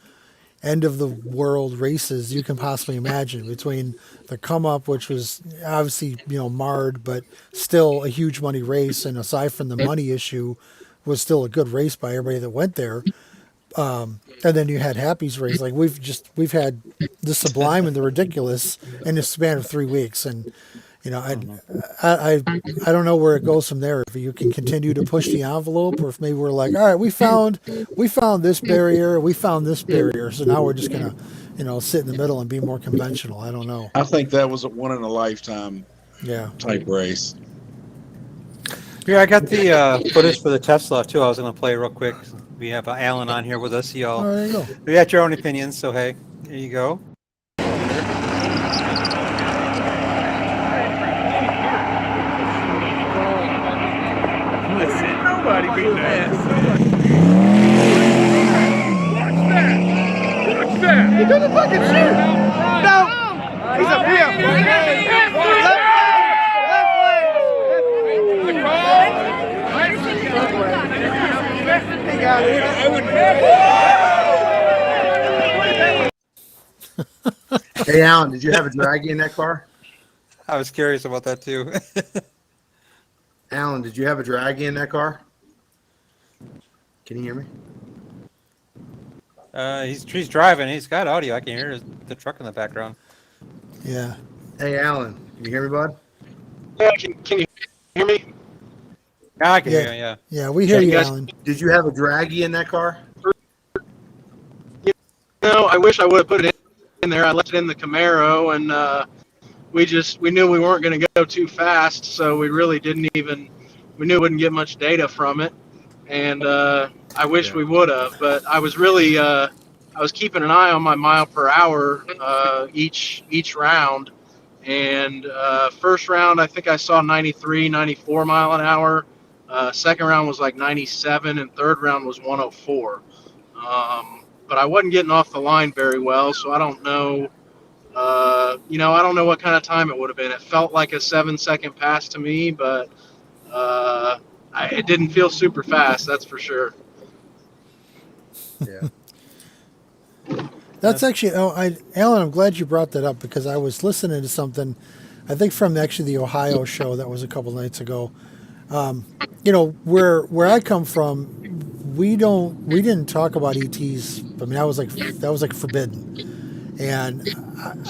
Speaker 3: end of the world races you can possibly imagine, between the come up, which was obviously marred, but still a huge money race, and aside from the money issue, was still a good race by everybody that went there. And then you had Happy's race. Like we've had the sublime and the ridiculous in the span of 3 weeks, and I don't know where it goes from there. If you can continue to push the envelope, or if maybe we're like, all right, we found this barrier, so now we're just gonna sit in the middle and be more conventional. I don't know.
Speaker 7: I think that was a one in a lifetime type race.
Speaker 2: Yeah, I got the footage for the Tesla too. I was going to play real quick. We have Alan on here with us. Y'all,
Speaker 3: there you go.
Speaker 2: We got your own opinions, so hey, there you go.
Speaker 9: Nobody beat that. Watch that! He doesn't fucking shoot! No! He's a pimp! He got it.
Speaker 1: Hey, Alan, did you have a draggy in that car?
Speaker 2: I was curious about that too.
Speaker 1: Alan, did you have a draggy in that car? Can you hear me?
Speaker 2: He's driving. He's got audio. I can hear the truck in the background.
Speaker 3: Yeah.
Speaker 1: Hey, Alan, can you hear me, bud?
Speaker 6: Yeah, can you hear me?
Speaker 2: Now I can hear you. Yeah.
Speaker 3: Yeah, we hear you, Alan.
Speaker 1: Did you have a draggy in that car?
Speaker 6: No, I wish I would have put it in there. I left it in the Camaro, and we knew we weren't going to go too fast, so we really didn't even. We knew we wouldn't get much data from it, and I wish we would have. But I was really I was keeping an eye on my mile per hour each round, and first round I think I saw 93, 94 mile an hour. Second round was like 97, and third round was 104. But I wasn't getting off the line very well, so I don't know. I don't know what kind of time it would have been. It felt like a 7-second pass to me, but it didn't feel super fast. That's for sure.
Speaker 1: Yeah.
Speaker 3: That's actually, Alan, I'm glad you brought that up because I was listening to something, I think from actually the Ohio show that was a couple nights ago. Where I come from, we didn't talk about ETs. I mean, that was like forbidden, and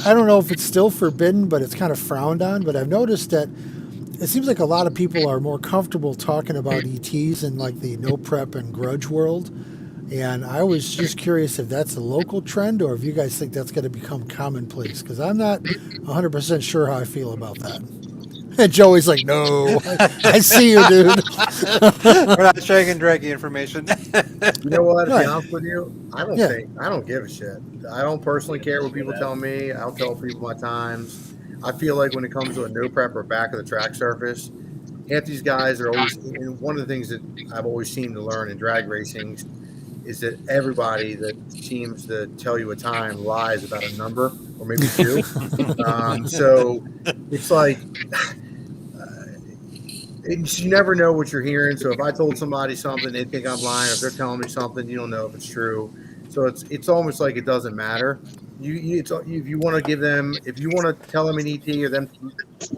Speaker 3: I don't know if it's still forbidden, but it's kind of frowned on. But I've noticed that it seems like a lot of people are more comfortable talking about ETs in like the no prep and grudge world. And I was just curious if that's a local trend or if you guys think that's going to become commonplace because I'm not 100% sure how I feel about that. And Joey's like, no, I see you, dude.
Speaker 2: We're not sharing and dragging information.
Speaker 1: You know what? To
Speaker 3: Right.
Speaker 1: be honest with you, I don't give a shit. I don't personally care what people tell me. I'll tell people my times. I feel like when it comes to a no prep or back of the track surface, half these guys are always. And one of the things that I've always seemed to learn in drag racing is that everybody that seems to tell you a time lies about a number or maybe two. So it's like you never know what you're hearing. So if I told somebody something, they think I'm lying. If they're telling me something, you don't know if it's true. So it's almost like it doesn't matter. If you want to give them, if you want to tell them an ET or them,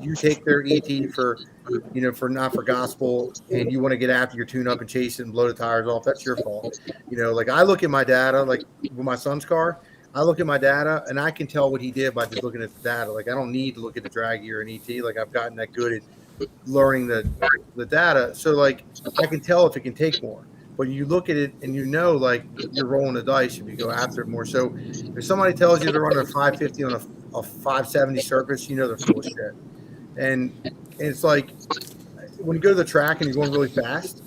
Speaker 1: you take their ET for, for not for gospel, and you want to get after your tune up and chase it and blow the tires off. That's your fault. Like I look at my data, like with my son's car. I look at my data and I can tell what he did by just looking at the data. Like I don't need to look at the drag gear and ET. Like I've gotten that good at learning the data, so like I can tell if it can take more. But you look at it and like you're rolling the dice if you go after it more. So if somebody tells you they're running a 550 on a 570 surface, they're full of shit. And it's like when you go to the track and you're going really fast,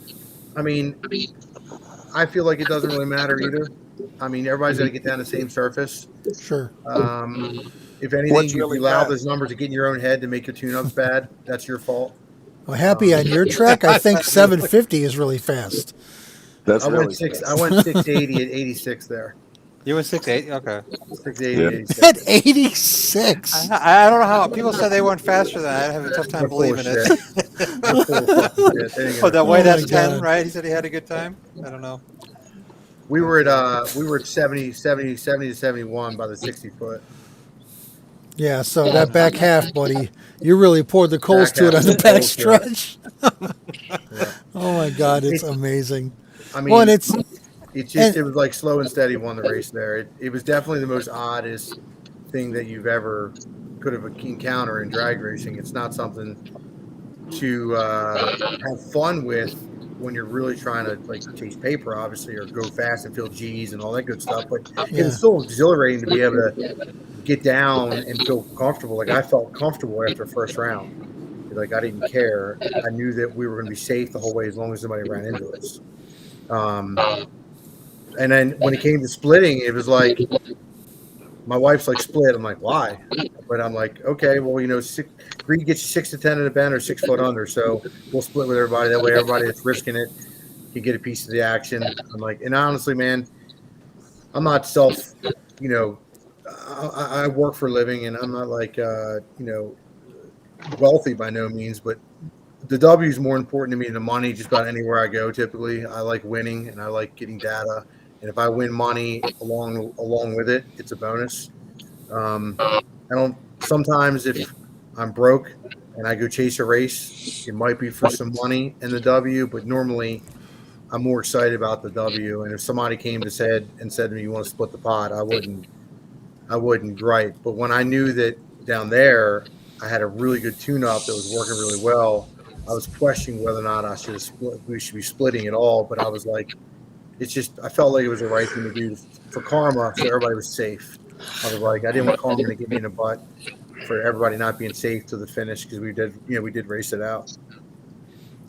Speaker 1: I mean, I feel like it doesn't really matter either. I mean, everybody's got to get down the same surface.
Speaker 3: Sure.
Speaker 1: If anything, if you allow those numbers to get in your own head to make your tune-ups bad, that's your fault.
Speaker 3: Well, Happy, on your track, I think 750 is really fast.
Speaker 1: I went 680 at 86 there.
Speaker 2: You went 680? Okay.
Speaker 1: 680
Speaker 3: at 86.
Speaker 2: I don't know how people said they went faster than that. I have a tough time believing it. That white S10, right? He said he had a good time. I don't know.
Speaker 1: We were at 70 to 71 by the 60 foot.
Speaker 3: Yeah, so that back half, buddy, you really poured the coals to it on the back stretch. Oh my God, it's amazing.
Speaker 1: I mean, it was like slow and steady won the race there. It was definitely the most oddest thing that you've ever could have encountered in drag racing. It's not something to have fun with when you're really trying to like chase paper, obviously, or go fast and feel G's and all that good stuff. But it was still exhilarating to be able to get down and feel comfortable. Like I felt comfortable after the first round. Like I didn't care. I knew that we were going to be safe the whole way as long as nobody ran into us. And then when it came to splitting, it was like my wife's like split. I'm like, why? But I'm like, okay, well, Greed gets you 6 to 10 in the bend or 6 foot under, so we'll split with everybody. That way, everybody that's risking it can get a piece of the action. I'm like, and honestly, man, I'm not I work for a living, and I'm not like wealthy by no means, but the W is more important to me than the money. Just about anywhere I go, typically, I like winning and I like getting data. And if I win money along with it, it's a bonus. I don't. Sometimes if I'm broke and I go chase a race, it might be for some money in the W, but normally I'm more excited about the W. And if somebody came to said to me, "You want to split the pot?" I wouldn't gripe. But when I knew that down there I had a really good tune-up that was working really well, I was questioning whether or not we should be splitting at all. But I was like, I felt like it was the right thing to do for karma, so everybody was safe. I was like, I didn't want karma to get me in the butt for everybody not being safe to the finish because we did race it out.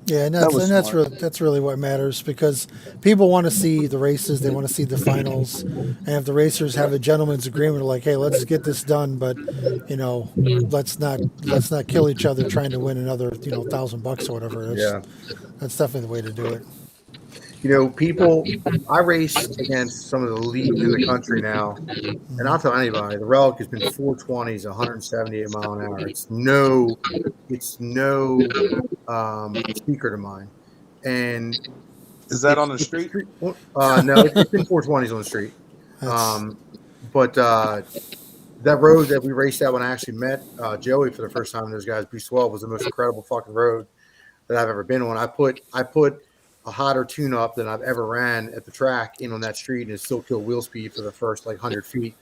Speaker 3: Yeah, and that's really what matters because people want to see the races, they want to see the finals, and if the racers have a gentleman's agreement, like, hey, let's get this done, but let's not kill each other trying to win another $1,000 or whatever. That's definitely the way to do it.
Speaker 1: I race against some of the elite in the country now, and I'll tell anybody, the Relic has been 420s, 178 mile an hour. It's no secret of mine. And
Speaker 4: is that on the street?
Speaker 1: No, it's been 420s on the street. but that road that we raced at when I actually met Joey for the first time, those guys B12 was the most incredible fucking road that I've ever been on. I put a hotter tune up than I've ever ran at the track in on that street, and it still killed wheel speed for the first like 100 feet.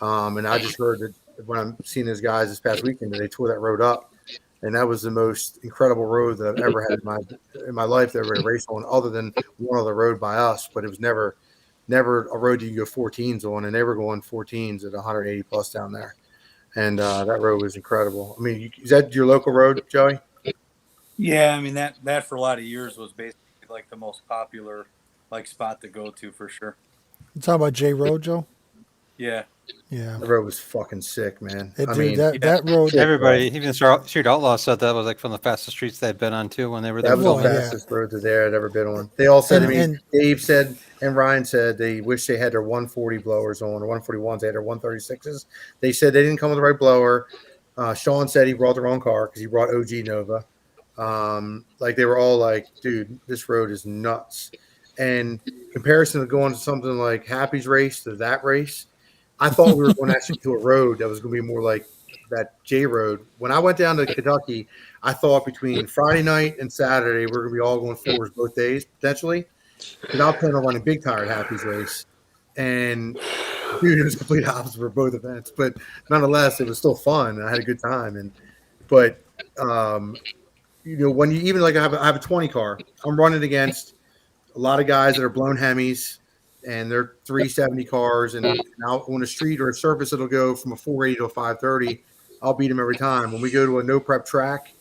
Speaker 1: And I just heard that when I'm seeing those guys this past weekend that they tore that road up, and that was the most incredible road that I've ever had in my life that I've ever raced on, other than one other road by us. But it was never a road you can go 14s on, and they were going 14s at 180 plus down there. And that road was incredible. I mean, is that your local road, Joey?
Speaker 8: Yeah, I mean that for a lot of years was basically like the most popular like spot to go to for sure.
Speaker 3: You talking about J Road, Joe?
Speaker 8: Yeah.
Speaker 3: Yeah.
Speaker 1: The road was fucking sick, man.
Speaker 3: That road.
Speaker 2: Everybody, even Street Outlaw said that was like from the fastest streets they'd been on too when they were there.
Speaker 1: That was the fastest road that they had ever been on. They all said, Dave said and Ryan said they wish they had their 140 blowers on, or 141s. They had their 136s. They said they didn't come with the right blower. Sean said he brought the wrong car because he brought OG Nova. Like they were all like, dude, this road is nuts. And comparison to going to something like Happy's race to that race, I thought we were going actually to a road that was going to be more like that J Road. When I went down to Kentucky, I thought between Friday night and Saturday we're going to be all going fours both days potentially. Because I was planning on running big tire at Happy's race, and dude, it was complete opposite for both events. But nonetheless, it was still fun. I had a good time, but you know, when you even like I have a 20 car, I'm running against a lot of guys that are blown Hemis, and they're 370 cars, and out on a street or a surface, it'll go from a 480 to a 530. I'll beat them every time. When we go to a no prep track,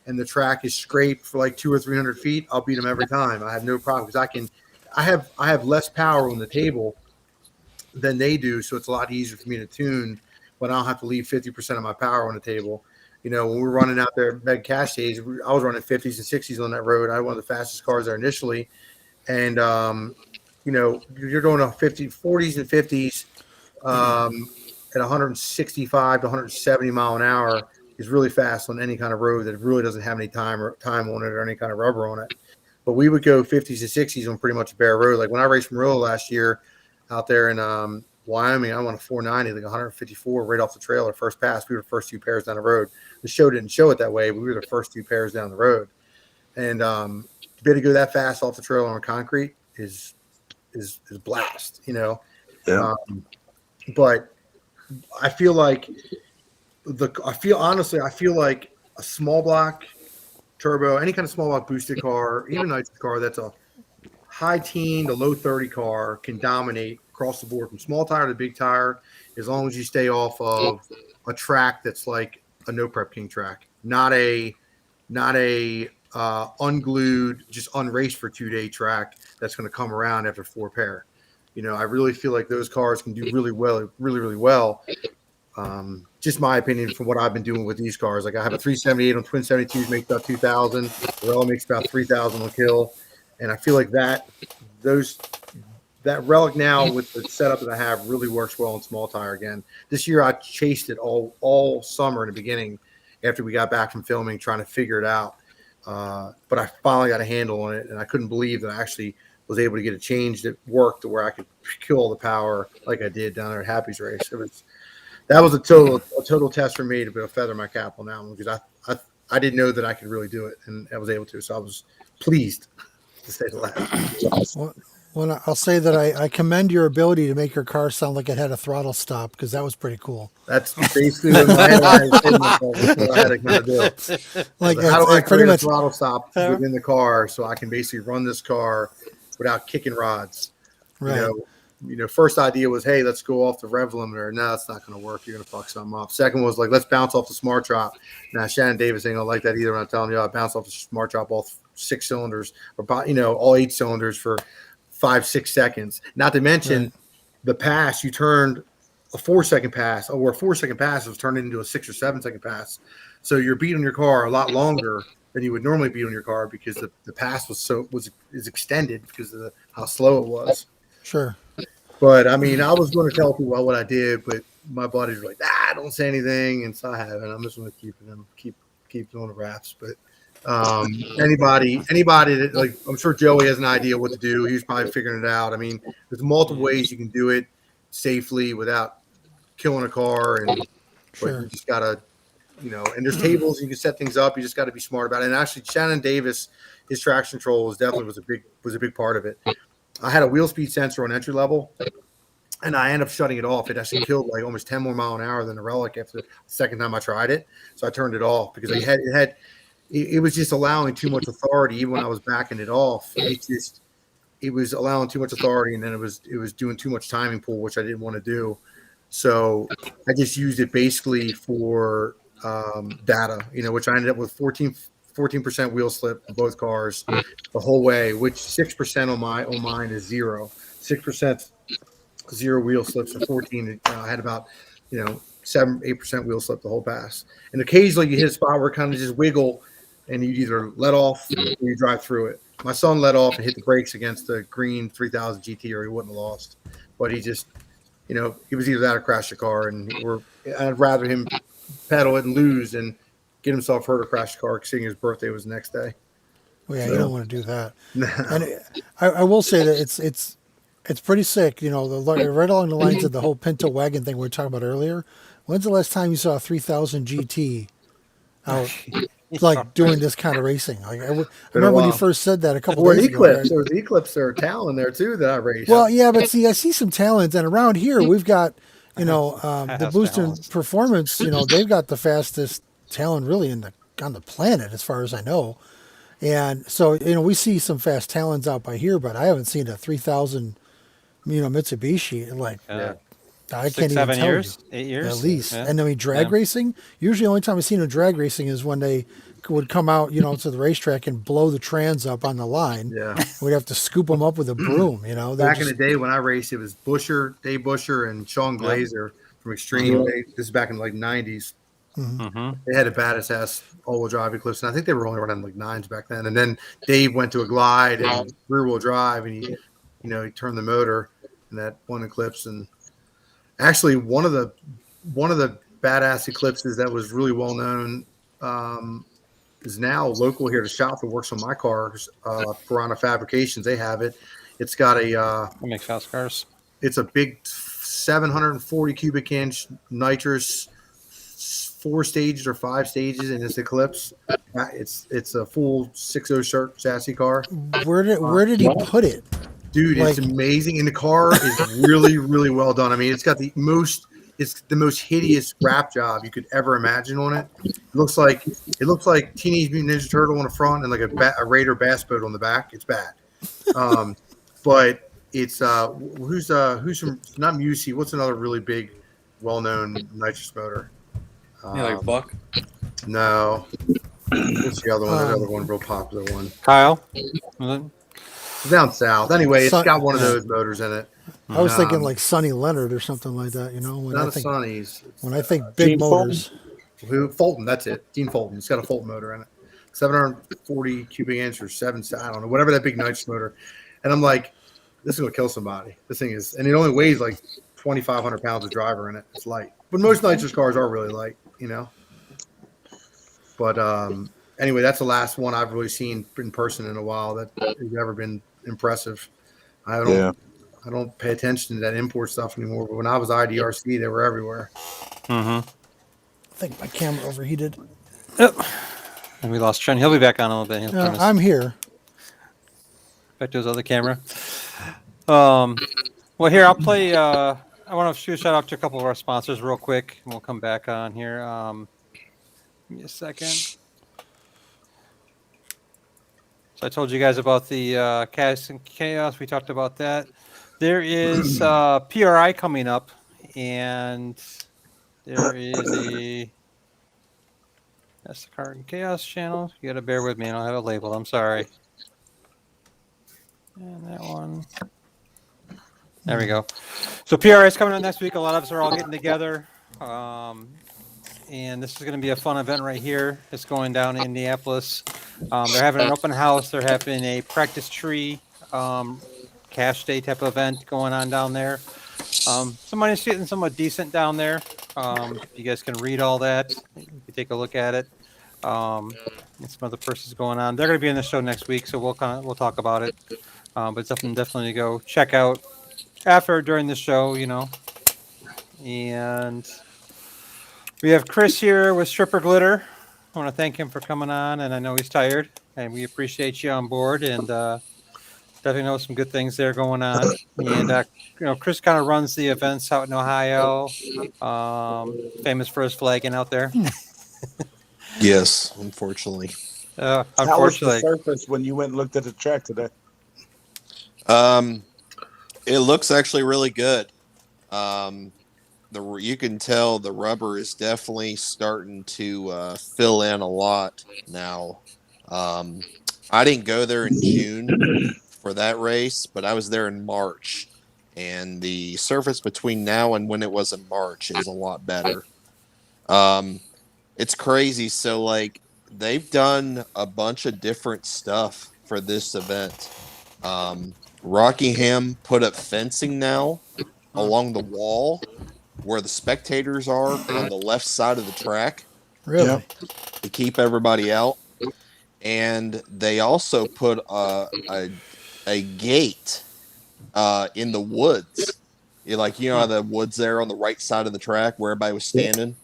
Speaker 1: and the track is scraped for like 200 or 300 feet, I'll beat them every time. I have no problem because I have less power on the table than they do, so it's a lot easier for me to tune. But I don't have to leave 50% of my power on the table. You know, when we were running out there at Meg Cash days, I was running 50s and 60s on that road. I had one of the fastest cars there initially. And, you know, you're going to 40s and 50s at 165 to 170 mile an hour is really fast on any kind of road that really doesn't have any time on it or any kind of rubber on it. But we would go 50s and 60s on pretty much a bare road. Like when I raced Amarillo last year out there in Wyoming, I won a 490, like 154 right off the trailer, first pass. We were the first two pairs down the road. The show didn't show it that way, but we were the first two pairs down the road. And to be able to go that fast off the trailer on concrete is blast, you know.
Speaker 4: Yeah.
Speaker 1: But I feel like I feel like a small block turbo, any kind of small block boosted car, even a nice car that's a high teen to low 30 car can dominate across the board from small tire to big tire, as long as you stay off of a track that's like a no prep king track, not a unglued, just unraced for 2 day track that's going to come around after four pair. You know, I really feel like those cars can do really well, really well. Just my opinion from what I've been doing with these cars. Like I have a 378 on twin 72s, makes about 2,000. Relic makes about 3,000 on kill. And I feel like that Relic now with the setup that I have really works well on small tire again. This year I chased it all summer in the beginning after we got back from filming, trying to figure it out. But I finally got a handle on it, and I couldn't believe that I actually was able to get it changed that worked to where I could kill all the power like I did down there at Happy's race. That was a total test for me to be able to feather my cap on that one because I didn't know that I could really do it, and I was able to. So I was pleased, to say the last.
Speaker 3: Well, I'll say that I commend your ability to make your car sound like it had a throttle stop because that was pretty cool.
Speaker 1: That's basically what my head I had to kind of do. Like how do I create a throttle stop within the car so I can basically run this car without kicking rods?
Speaker 3: Right.
Speaker 1: You know, first idea was, hey, let's go off the rev limiter. No, it's not going to work. You're going to fuck something up. Second was like, let's bounce off the smart drop. Now, Shannon Davis ain't going to like that either when I'm telling you I bounce off the smart drop all 6 cylinders or, all 8 cylinders for 5-6 seconds. Not to mention the pass, you turned a 4-second pass, or a 4-second pass was turned into a 6 or 7 second pass. So you're beating your car a lot longer than you would normally beat on your car because the pass is extended because of how slow it was.
Speaker 3: Sure.
Speaker 1: But I mean, I was going to tell people what I did, but my buddies were like, don't say anything. And so I haven't. I'm just going to keep doing the raps. But anybody that, like, I'm sure Joey has an idea what to do. He's probably figuring it out. I mean, there's multiple ways you can do it. safely without killing a car. And but you just gotta, and there's tables you can set things up. You just got to be smart about it. And actually, Shannon Davis, his traction control was a big part of it. I had a wheel speed sensor on entry level, and I ended up shutting it off. It actually killed like almost 10 more mile an hour than the Relic after the second time I tried it. So I turned it off because it was just allowing too much authority. Even when I was backing it off, it was allowing too much authority, and then it was doing too much timing pull, which I didn't want to do. So I just used it basically for data, which I ended up with 14% wheel slip on both cars the whole way, which 6% on mine is 0. 6% 0 wheel slips, and 14 I had about 7-8% wheel slip the whole pass. And occasionally you hit a spot where it kind of just wiggle, and you either let off or you drive through it. My son let off and hit the brakes against the green 3000 GT, or he wouldn't have lost. But he just, he was either that or crash the car, and I'd rather him pedal it and lose than get himself hurt or crash the car, seeing his birthday was the next day.
Speaker 3: Well, yeah, you don't want to do that. No. And I will say that it's pretty sick, right along the lines of the whole Pinto wagon thing we were talking about earlier. When's the last time you saw a 3000 GT out like doing this kind of racing? Like I remember when you first said that a couple days ago.
Speaker 1: Eclipse. There was Eclipse or Talon there too that I raced.
Speaker 3: Well, yeah, but see, I see some Talons, and around here we've got the Boost in Performance. They've got the fastest Talon really on the planet, as far as I know. And so we see some fast Talons out by here, but I haven't seen a 3000 Mitsubishi I can't even tell you.
Speaker 2: 8 years
Speaker 3: at least.
Speaker 2: Yeah.
Speaker 3: And I mean drag racing, usually the only time I've seen a drag racing is when they would come out to the racetrack and blow the trans up on the line. We'd have to scoop them up with a broom.
Speaker 1: Back in the day when I raced, it was Dave Busher and Sean Glazer from Extreme. This is back in like 90s. They had a badass ass all-wheel drive Eclipse, and I think they were only running like 9s back then. And then Dave went to a Glide and rear-wheel drive, and he turned the motor in that one Eclipse. And actually, one of the badass Eclipses that was really well known is now local here to shop that works on my cars. Piranha Fabrications, they have it. It's got
Speaker 2: they make fast cars.
Speaker 1: It's a big 740 cubic inch nitrous. 4 stages or 5 stages in this Eclipse. It's a full 6.0 shirt chassis car.
Speaker 3: Where did he put it?
Speaker 1: Dude, it's amazing. And the car is really, really well done. I mean, it's got the most hideous wrap job you could ever imagine on it. It looks like Teenage Mutant Ninja Turtle on the front and like a Raider bass boat on the back. It's bad. But it's who's from, not Musey, what's another really big, well-known nitrous motor?
Speaker 8: Like Buck?
Speaker 1: No. What's the other one? The other one, real popular one.
Speaker 2: Kyle?
Speaker 1: It's down south. Anyway, it's got one of those motors in it.
Speaker 3: I was thinking like Sonny Leonard or something like that,
Speaker 1: Sonny's.
Speaker 3: When I think big Gene motors.
Speaker 1: Fulton, that's it. Dean Fulton. It's got a Fulton motor in it. 740 cubic inch or 7, I don't know, whatever that big nitrous motor. And I'm like, this is going to kill somebody. This thing is, and it only weighs like 2,500 pounds of driver in it. It's light. But most nitrous cars are really light, But anyway, that's the last one I've really seen in person in a while that has ever been impressive. I don't pay attention to that import stuff anymore. But when I was IDRC, they were everywhere.
Speaker 3: I think my camera overheated.
Speaker 2: Yep. And we lost Trent. He'll be back on a little bit.
Speaker 3: I'm here.
Speaker 2: Back to his other camera. Well, here, I'll play. I want to shoot a shout out to a couple of our sponsors real quick, and we'll come back on here. Give me a second. So I told you guys about the Chaos and Chaos. We talked about that. There is PRI coming up, and there is that's the Cart and Chaos channel. You got to bear with me. I don't have it labeled. I'm sorry. And that one. There we go. So PRI is coming up next week. A lot of us are all getting together. And this is going to be a fun event right here. It's going down in Indianapolis. They're having an open house. They're having a practice tree cash day type of event going on down there. Somebody's getting somewhat decent down there. You guys can read all that. You can take a look at it. And some other persons going on. They're going to be in the show next week, so we'll talk about it. But it's something definitely to go check out after or during the show. And we have Chris here with Stripper Glitter. I want to thank him for coming on, and I know he's tired, and we appreciate you on board, and definitely know some good things there going on. And Chris kind of runs the events out in Ohio, famous for his flagging out there.
Speaker 5: Yes, unfortunately.
Speaker 4: How was the
Speaker 2: Unfortunately,
Speaker 4: surface when you went and looked at the track today?
Speaker 5: It looks actually really good. You can tell the rubber is definitely starting to fill in a lot now. I didn't go there in June for that race, but I was there in March, and the surface between now and when it was in March is a lot better. It's crazy. So like they've done a bunch of different stuff for this event. Rockingham put up fencing now along the wall where the spectators are on the left side of the track.
Speaker 3: Really?
Speaker 5: To keep everybody out. And they also put a gate in the woods. How the woods there on the right side of the track where everybody was standing.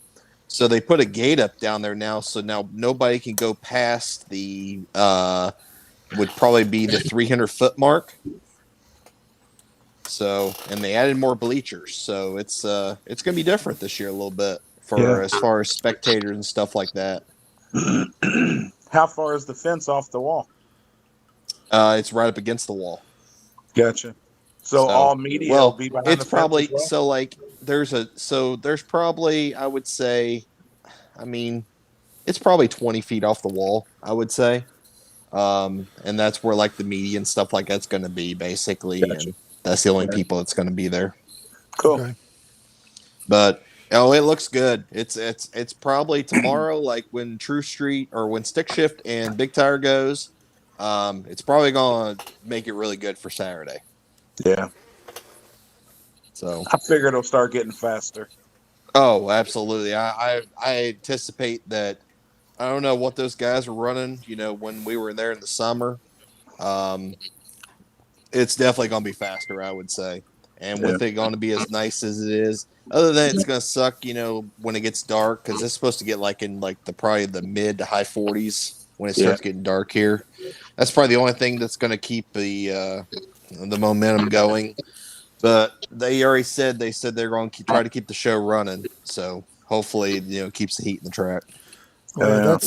Speaker 5: So they put a gate up down there now. So now nobody can go past the would probably be the 300-foot mark. So, and they added more bleachers. So it's going to be different this year a little bit as far as spectators and stuff like that.
Speaker 4: How far is the fence off the wall?
Speaker 5: It's right up against the wall.
Speaker 4: Gotcha. So all media will be behind
Speaker 5: it's
Speaker 4: the
Speaker 5: probably
Speaker 4: fence as well?
Speaker 5: so like there's probably I would say, I mean, it's probably 20 feet off the wall, I would say. And that's where like the media and stuff like that's going to be basically,
Speaker 4: Gotcha.
Speaker 5: and that's the only people that's going to be there.
Speaker 4: Cool.
Speaker 3: Okay.
Speaker 5: But it looks good. It's probably tomorrow, like when True Street or when Stick Shift and Big Tire goes. It's probably going to make it really good for Saturday.
Speaker 4: Yeah.
Speaker 5: So
Speaker 4: I figure it'll start getting faster.
Speaker 5: Oh, absolutely. I anticipate that. I don't know what those guys were running, when we were there in the summer. It's definitely going to be faster, I would say. And with it going to be as nice as it is, other than it's going to suck, when it gets dark, because it's supposed to get like in like probably the mid to high 40s when it starts getting dark here. That's probably the only thing that's going to keep the momentum going. But they already said they're going to try to keep the show running. So hopefully, it keeps the heat in the track.
Speaker 3: Well,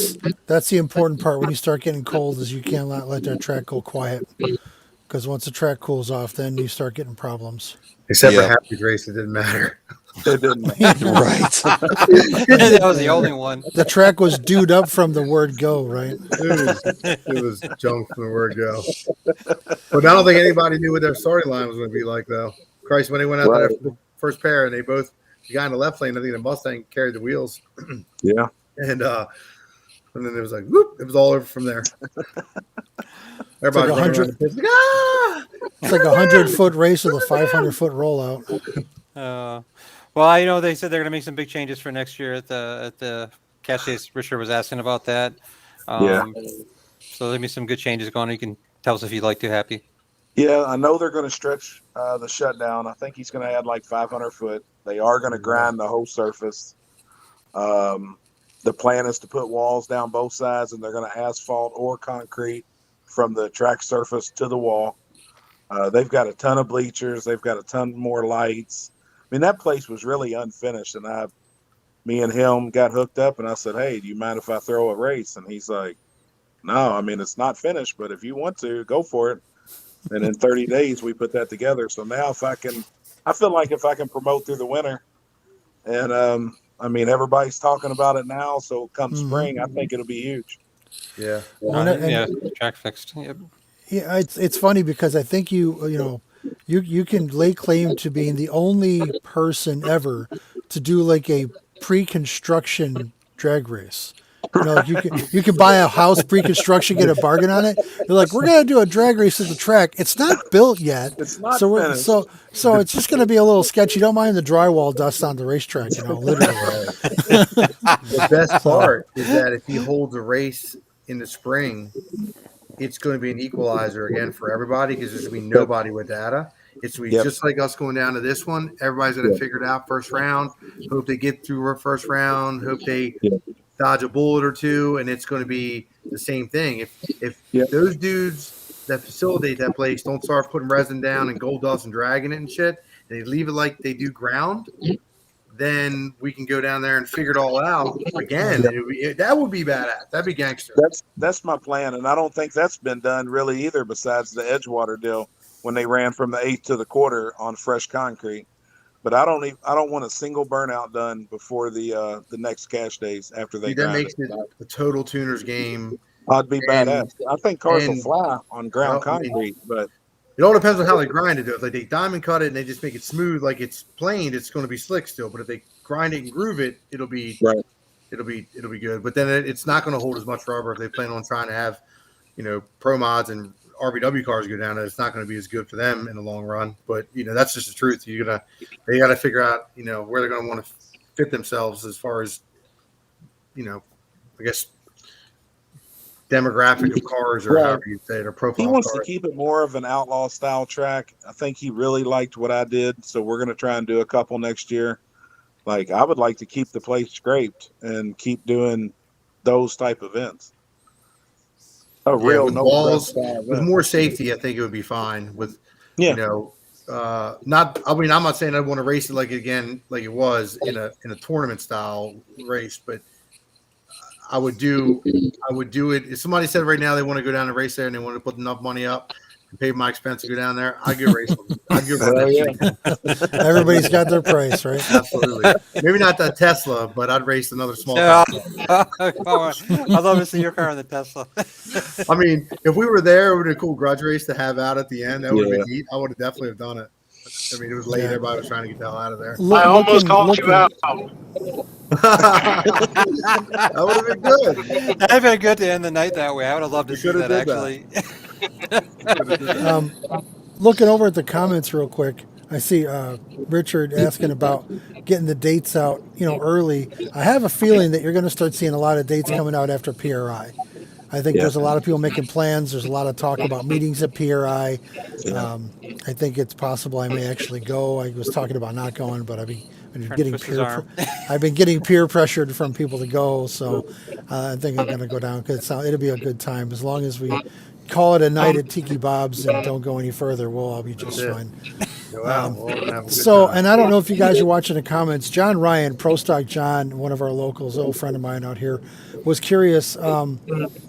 Speaker 3: that's the important part when you start getting cold is you can't let that track go quiet. Because once the track cools off, then you start getting problems.
Speaker 1: Except for Happy's race, it didn't matter.
Speaker 4: It didn't matter.
Speaker 5: Right.
Speaker 2: That was the only one.
Speaker 3: The track was dewed up from the word go, right?
Speaker 1: It was junk from the word go. But I don't think anybody knew what their starting line was going to be like, though. Christ, when they went out there for the first pair, and the guy in the left lane, I think the Mustang carried the wheels.
Speaker 4: Yeah.
Speaker 1: And then it was like, whoop, it was all over from there. Everybody
Speaker 3: it's like a 100-foot race with a 500-foot rollout.
Speaker 2: Well, they said they're going to make some big changes for next year at the catch days. Richard was asking about that. So there'll be some good changes going on. You can tell us if you'd like to, Happy.
Speaker 4: Yeah, I know they're going to stretch the shutdown. I think he's going to add like 500 foot. They are going to grind the whole surface. The plan is to put walls down both sides, and they're going to asphalt or concrete from the track surface to the wall. They've got a ton of bleachers. They've got a ton more lights. I mean, that place was really unfinished, and me and him got hooked up, and I said, hey, do you mind if I throw a race? And he's like, no, I mean, it's not finished, but if you want to, go for it. And in 30 days, we put that together. So now I feel like if I can promote through the winter, and I mean, everybody's talking about it now. So come spring, I think it'll be huge.
Speaker 1: Yeah.
Speaker 2: Track fixed. Yep.
Speaker 3: Yeah, it's funny because I think you can lay claim to being the only person ever to do like a pre-construction drag race. You can buy a house pre-construction, get a bargain on it. They're like, we're gonna do a drag race at the track. It's not built yet,
Speaker 4: It's not
Speaker 3: so
Speaker 4: finished.
Speaker 3: so it's just gonna be a little sketchy. Don't mind the drywall dust on the racetrack, literally.
Speaker 1: The best part is that if he holds a race in the spring, it's going to be an equalizer again for everybody because there's going to be nobody with data. It's going to be just like us going down to this one. Everybody's going to figure it out first round. Hope they get through our first round. Hope they dodge a bullet or two, and it's going to be the same thing. If those dudes that facilitate that place don't start putting resin down and gold dust and dragging it and shit, and they leave it like they do ground, then we can go down there and figure it all out again. That would be badass. That'd be gangster.
Speaker 7: That's my plan, and I don't think that's been done really either. Besides the Edgewater deal, when they ran from the 8th to the quarter on fresh concrete. But I don't want a single burnout done before the next cash days after they.
Speaker 1: That makes it a total tuner's game.
Speaker 7: I'd be badass. I think cars will fly on ground concrete, but
Speaker 1: it all depends on how they grind it. If like they diamond cut it and they just make it smooth like it's planed, it's going to be slick still. But if they grind it and groove it, it'll be it'll be good. But then it's not going to hold as much rubber if they plan on trying to have, pro mods and RVW cars go down. It's not going to be as good for them in the long run. But that's just the truth. They got to figure out where they're going to want to fit themselves as far as I guess demographic of cars or however you say it, or profile.
Speaker 7: He wants
Speaker 1: cars.
Speaker 7: To keep it more of an outlaw style track. I think he really liked what I did, so we're going to try and do a couple next year. Like I would like to keep the place scraped and keep doing those type events.
Speaker 1: With walls with more safety, I think it would be fine. With not. I mean, I'm not saying I want to race it like it was in a tournament style race, but I would do it. If somebody said right now they want to go down and race there and they want to put enough money up and pay my expense to go down there, I'd go race them. I'd go run that
Speaker 3: thing. Everybody's got their price, right?
Speaker 1: Absolutely. Maybe not that Tesla, but I'd race another small car.
Speaker 2: I'd love to see your car in the Tesla.
Speaker 1: I mean, if we were there, it would have been a cool grudge race to have out at the end. That would have been neat. I would have definitely have done it. I mean, it was late. Everybody was trying to get the hell out of there.
Speaker 6: I almost called you out.
Speaker 1: That would have been good.
Speaker 2: That'd been good to end the night that way. I would have loved to see that actually.
Speaker 3: Looking over at the comments real quick, I see Richard asking about getting the dates out, early. I have a feeling that you're going to start seeing a lot of dates coming out after PRI. I think there's a lot of people making plans. There's a lot of talk about meetings at PRI. I think it's possible I may actually go. I was talking about not going, but I've been getting peer pressured from people to go. So I think I'm going to go down because it'll be a good time. As long as we call it a night at Tiki Bob's and don't go any further, we'll all be just fine. And I don't know if you guys are watching the comments. John Ryan, Pro Stock John, one of our locals, old friend of mine out here, was curious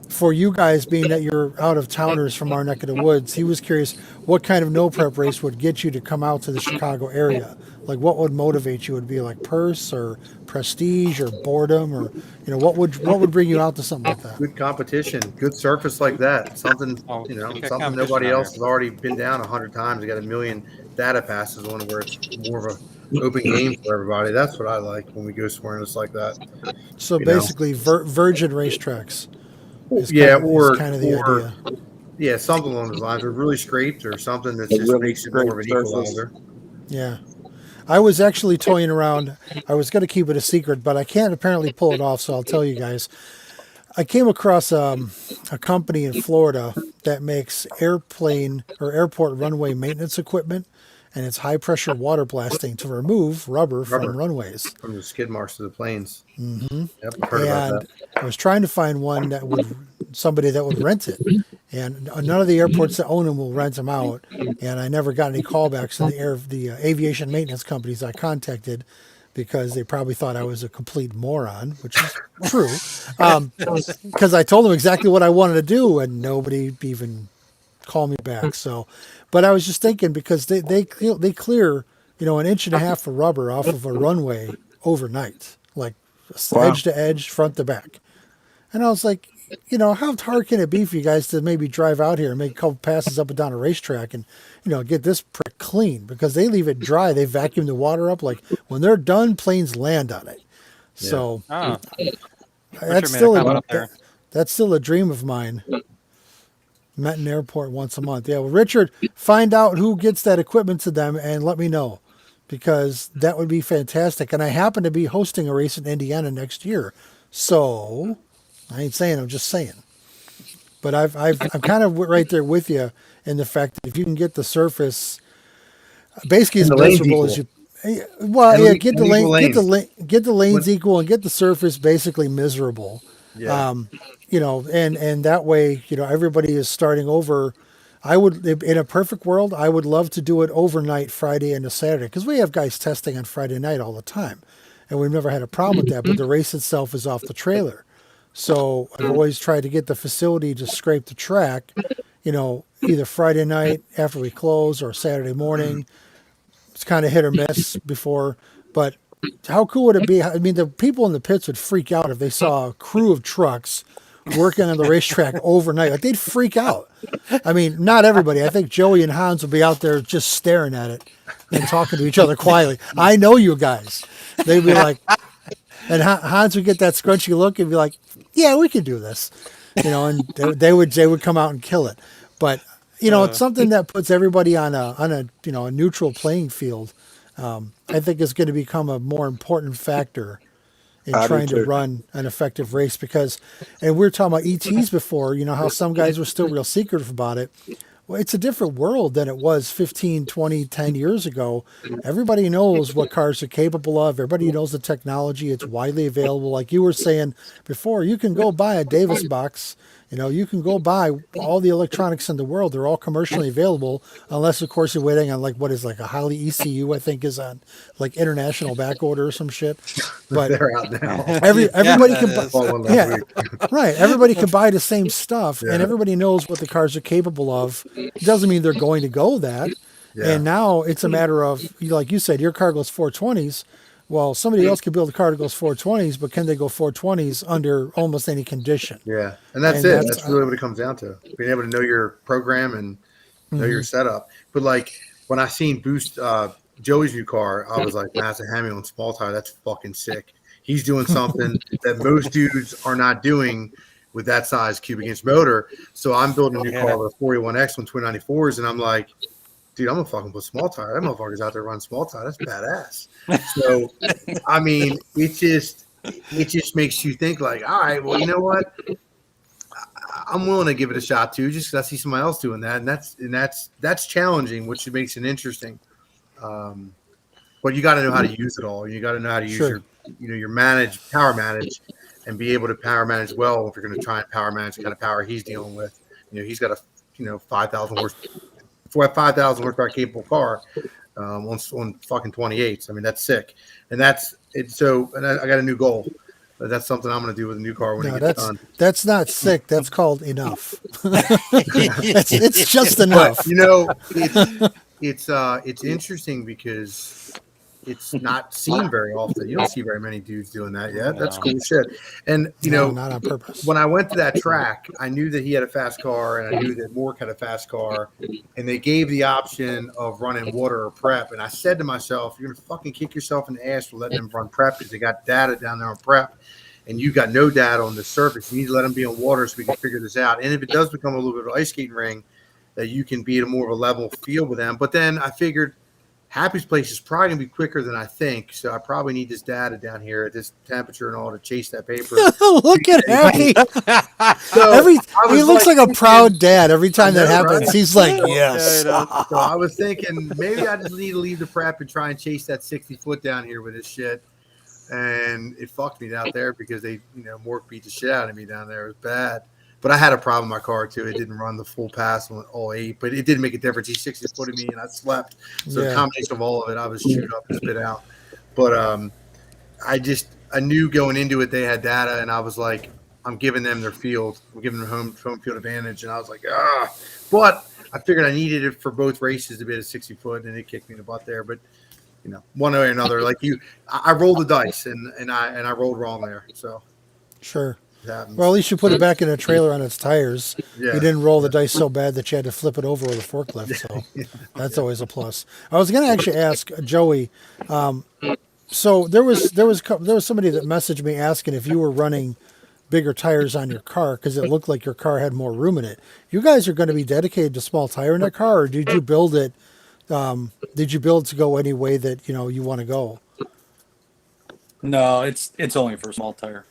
Speaker 3: for you guys, being that you're out of towners from our neck of the woods. He was curious what kind of no prep race would get you to come out to the Chicago area. Like what would motivate you? Would it be like purse or prestige or boredom, or what would bring you out to something like that?
Speaker 1: Good competition, good surface like that. Something something nobody else has already been down 100 times. They got 1 million data passes on where it's more of an open game for everybody. That's what I like when we go somewhere and it's like that.
Speaker 3: So basically, virgin racetracks. Is kind of the idea.
Speaker 1: Yeah, something along those lines. Or really scraped or something that just makes it more of an equalizer.
Speaker 3: Yeah. I was actually toying around. I was going to keep it a secret, but I can't apparently pull it off, so I'll tell you guys. I came across a company in Florida that makes airplane or airport runway maintenance equipment, and it's high-pressure water blasting to remove rubber from runways.
Speaker 1: From the skid marks to the planes.
Speaker 3: Mm-hmm.
Speaker 1: Yep, I've heard about that.
Speaker 3: I was trying to find somebody that would rent it. And none of the airports that own them will rent them out. And I never got any callbacks to the aviation maintenance companies I contacted because they probably thought I was a complete moron, which is true. Because I told them exactly what I wanted to do and nobody even called me back. So, but I was just thinking because they clear, 1.5 inches of rubber off of a runway overnight, like edge to edge, front to back. And I was like, how hard can it be for you guys to maybe drive out here and make a couple passes up and down a racetrack and, get this prick clean? Because they leave it dry. They vacuum the water up. Like when they're done, planes land on it. Yeah. So that's still a dream of mine. Menton Airport once a month. Yeah. Well, Richard, find out who gets that equipment to them and let me know, because that would be fantastic. And I happen to be hosting a race in Indiana next year. So I ain't saying, I'm just saying. But I'm kind of right there with you in the fact that if you can get the surface basically as
Speaker 1: And the lane's
Speaker 3: miserable as
Speaker 1: equal.
Speaker 3: you. Well,
Speaker 1: And
Speaker 3: yeah,
Speaker 1: le- and equal lanes.
Speaker 3: get the lanes
Speaker 1: When-
Speaker 3: equal and get the surface basically miserable.
Speaker 1: Yeah.
Speaker 3: And that way, everybody is starting over. I would, in a perfect world, I would love to do it overnight, Friday into Saturday, because we have guys testing on Friday night all the time, and we've never had a problem with that. But the race itself is off the trailer, so I've always tried to get the facility to scrape the track, either Friday night after we close or Saturday morning. It's kind of hit or miss before, but how cool would it be? I mean, the people in the pits would freak out if they saw a crew of trucks working on the racetrack overnight. Like they'd freak out. I mean, not everybody. I think Joey and Hans would be out there just staring at it and talking to each other quietly. I know you guys. They'd be like, and Hans would get that scrunchy look and be like, "Yeah, we could do this," and they would come out and kill it. But it's something that puts everybody on a neutral playing field. I think is going to become a more important factor in
Speaker 4: I do
Speaker 3: trying to
Speaker 4: too.
Speaker 3: run an effective race because, and we were talking about ETs before, how some guys were still real secretive about it. Well, it's a different world than it was 15, 20, 10 years ago. Everybody knows what cars are capable of. Everybody knows the technology. It's widely available. Like you were saying before, you can go buy a Davis box. You can go buy all the electronics in the world. They're all commercially available, unless, of course, you're waiting on like a Holley ECU, I think, is on like international back order or some shit. But
Speaker 1: they're out now.
Speaker 3: everybody can buy.
Speaker 1: Bought one last
Speaker 3: Yeah,
Speaker 1: week.
Speaker 3: right. Everybody can buy the same stuff, and
Speaker 1: Yeah.
Speaker 3: everybody knows what the cars are capable of. It doesn't mean they're going to go that.
Speaker 1: Yeah.
Speaker 3: And now it's a matter of, like you said, your car goes 420s. Well, somebody else could build a car that goes 420s, but can they go 420s under almost any condition?
Speaker 1: Yeah, and that's
Speaker 3: And
Speaker 1: it.
Speaker 3: that's-
Speaker 1: That's really what it comes down to: being able to know your program and know your setup. But like when I seen Boost Joey's new car, I was like, "Man, that's a Hemi on small tire. That's fucking sick. He's doing something that most dudes are not doing with that size cubic inch motor." So I'm building a new car with a 41X on twin 94s, and I'm like, "Dude, I'm gonna fucking put small tire. That motherfucker's out there running small tire. That's badass." So, I mean, it just makes you think like, all right, well, you know what? I'm willing to give it a shot too, just because I see somebody else doing that, and that's challenging, which makes it interesting. But you got to know how to use it all. You got to know how to use your power manage, and be able to power manage well if you're going to try and power manage the kind of power he's dealing with. He's got a 5,000 horsepower capable car on fucking 28s. I mean, that's sick, and that's it. So, and I got a new goal. But that's something I'm going to do with a new car when it gets done.
Speaker 3: That's not sick. That's called enough. it's just enough.
Speaker 1: But it's interesting because it's not seen very often. You don't see very many dudes doing that yet. That's cool shit. And
Speaker 3: not on purpose.
Speaker 1: When I went to that track, I knew that he had a fast car, and I knew that Mork had a fast car, and they gave the option of running water or prep. And I said to myself, "You're gonna fucking kick yourself in the ass for letting them run prep because they got data down there on prep, and you got no data on the surface. You need to let them be on water so we can figure this out. And if it does become a little bit of an ice skating ring, that you can be at a more of a level field with them." But then I figured Happy's place is probably going to be quicker than I think. So I probably need this data down here at this temperature and all to chase that paper.
Speaker 3: Look at Happy. He looks like a proud dad every time that happens. Right? He's like, yes.
Speaker 1: So I was thinking maybe I just need to leave the prep and try and chase that 60 foot down here with this shit. And it fucked me out there because they, Mork beat the shit out of me down there. It was bad. But I had a problem with my car, too. It didn't run the full pass on all 8, but it didn't make a difference. He 60-footed me, and I slept. So the combination of all of it, I was chewed up and spit out. But I knew going into it they had data, and I was like, I'm giving them their field. I'm giving them home field advantage. And I was like, But I figured I needed it for both races to be at a 60-foot, and it kicked me in the butt there. But, one way or another, like I rolled the dice, and I rolled wrong there. So
Speaker 3: sure. Well, at least you put it back in a trailer on its tires.
Speaker 1: Yeah.
Speaker 3: You didn't roll the dice so bad that you had to flip it over with a forklift. So that's always a plus. I was going to actually ask Joey. So there was somebody that messaged me asking if you were running bigger tires on your car because it looked like your car had more room in it. You guys are going to be dedicated to small tire in that car, or did you build it? Did you build to go any way that you want to go?
Speaker 8: No, it's only for small tire.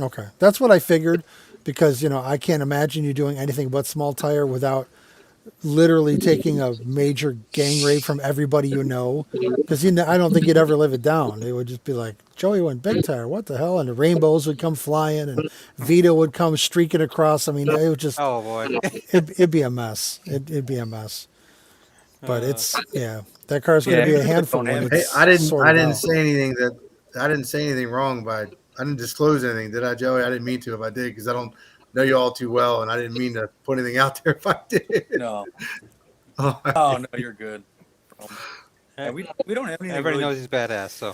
Speaker 3: Okay, that's what I figured, because I can't imagine you doing anything but small tire without literally taking a major gang rape from everybody you know, because I don't think you'd ever live it down. They would just be like, Joey went big tire, what the hell? And the rainbows would come flying, and Vito would come streaking across. I mean, it would just,
Speaker 2: Oh boy.
Speaker 3: it'd be a mess. It'd be a mess. But that car's going to be a handful when
Speaker 1: Hey,
Speaker 3: it's
Speaker 1: I didn't
Speaker 3: out.
Speaker 1: say anything I didn't say anything wrong, but I didn't disclose anything, did I, Joey? I didn't mean to if I did, because I don't know you all too well, and I didn't mean to put anything out there if I did.
Speaker 8: No.
Speaker 1: Oh,
Speaker 8: Oh no, you're good. Yeah, we don't have anything.
Speaker 2: Everybody
Speaker 8: really...
Speaker 2: knows he's badass. So.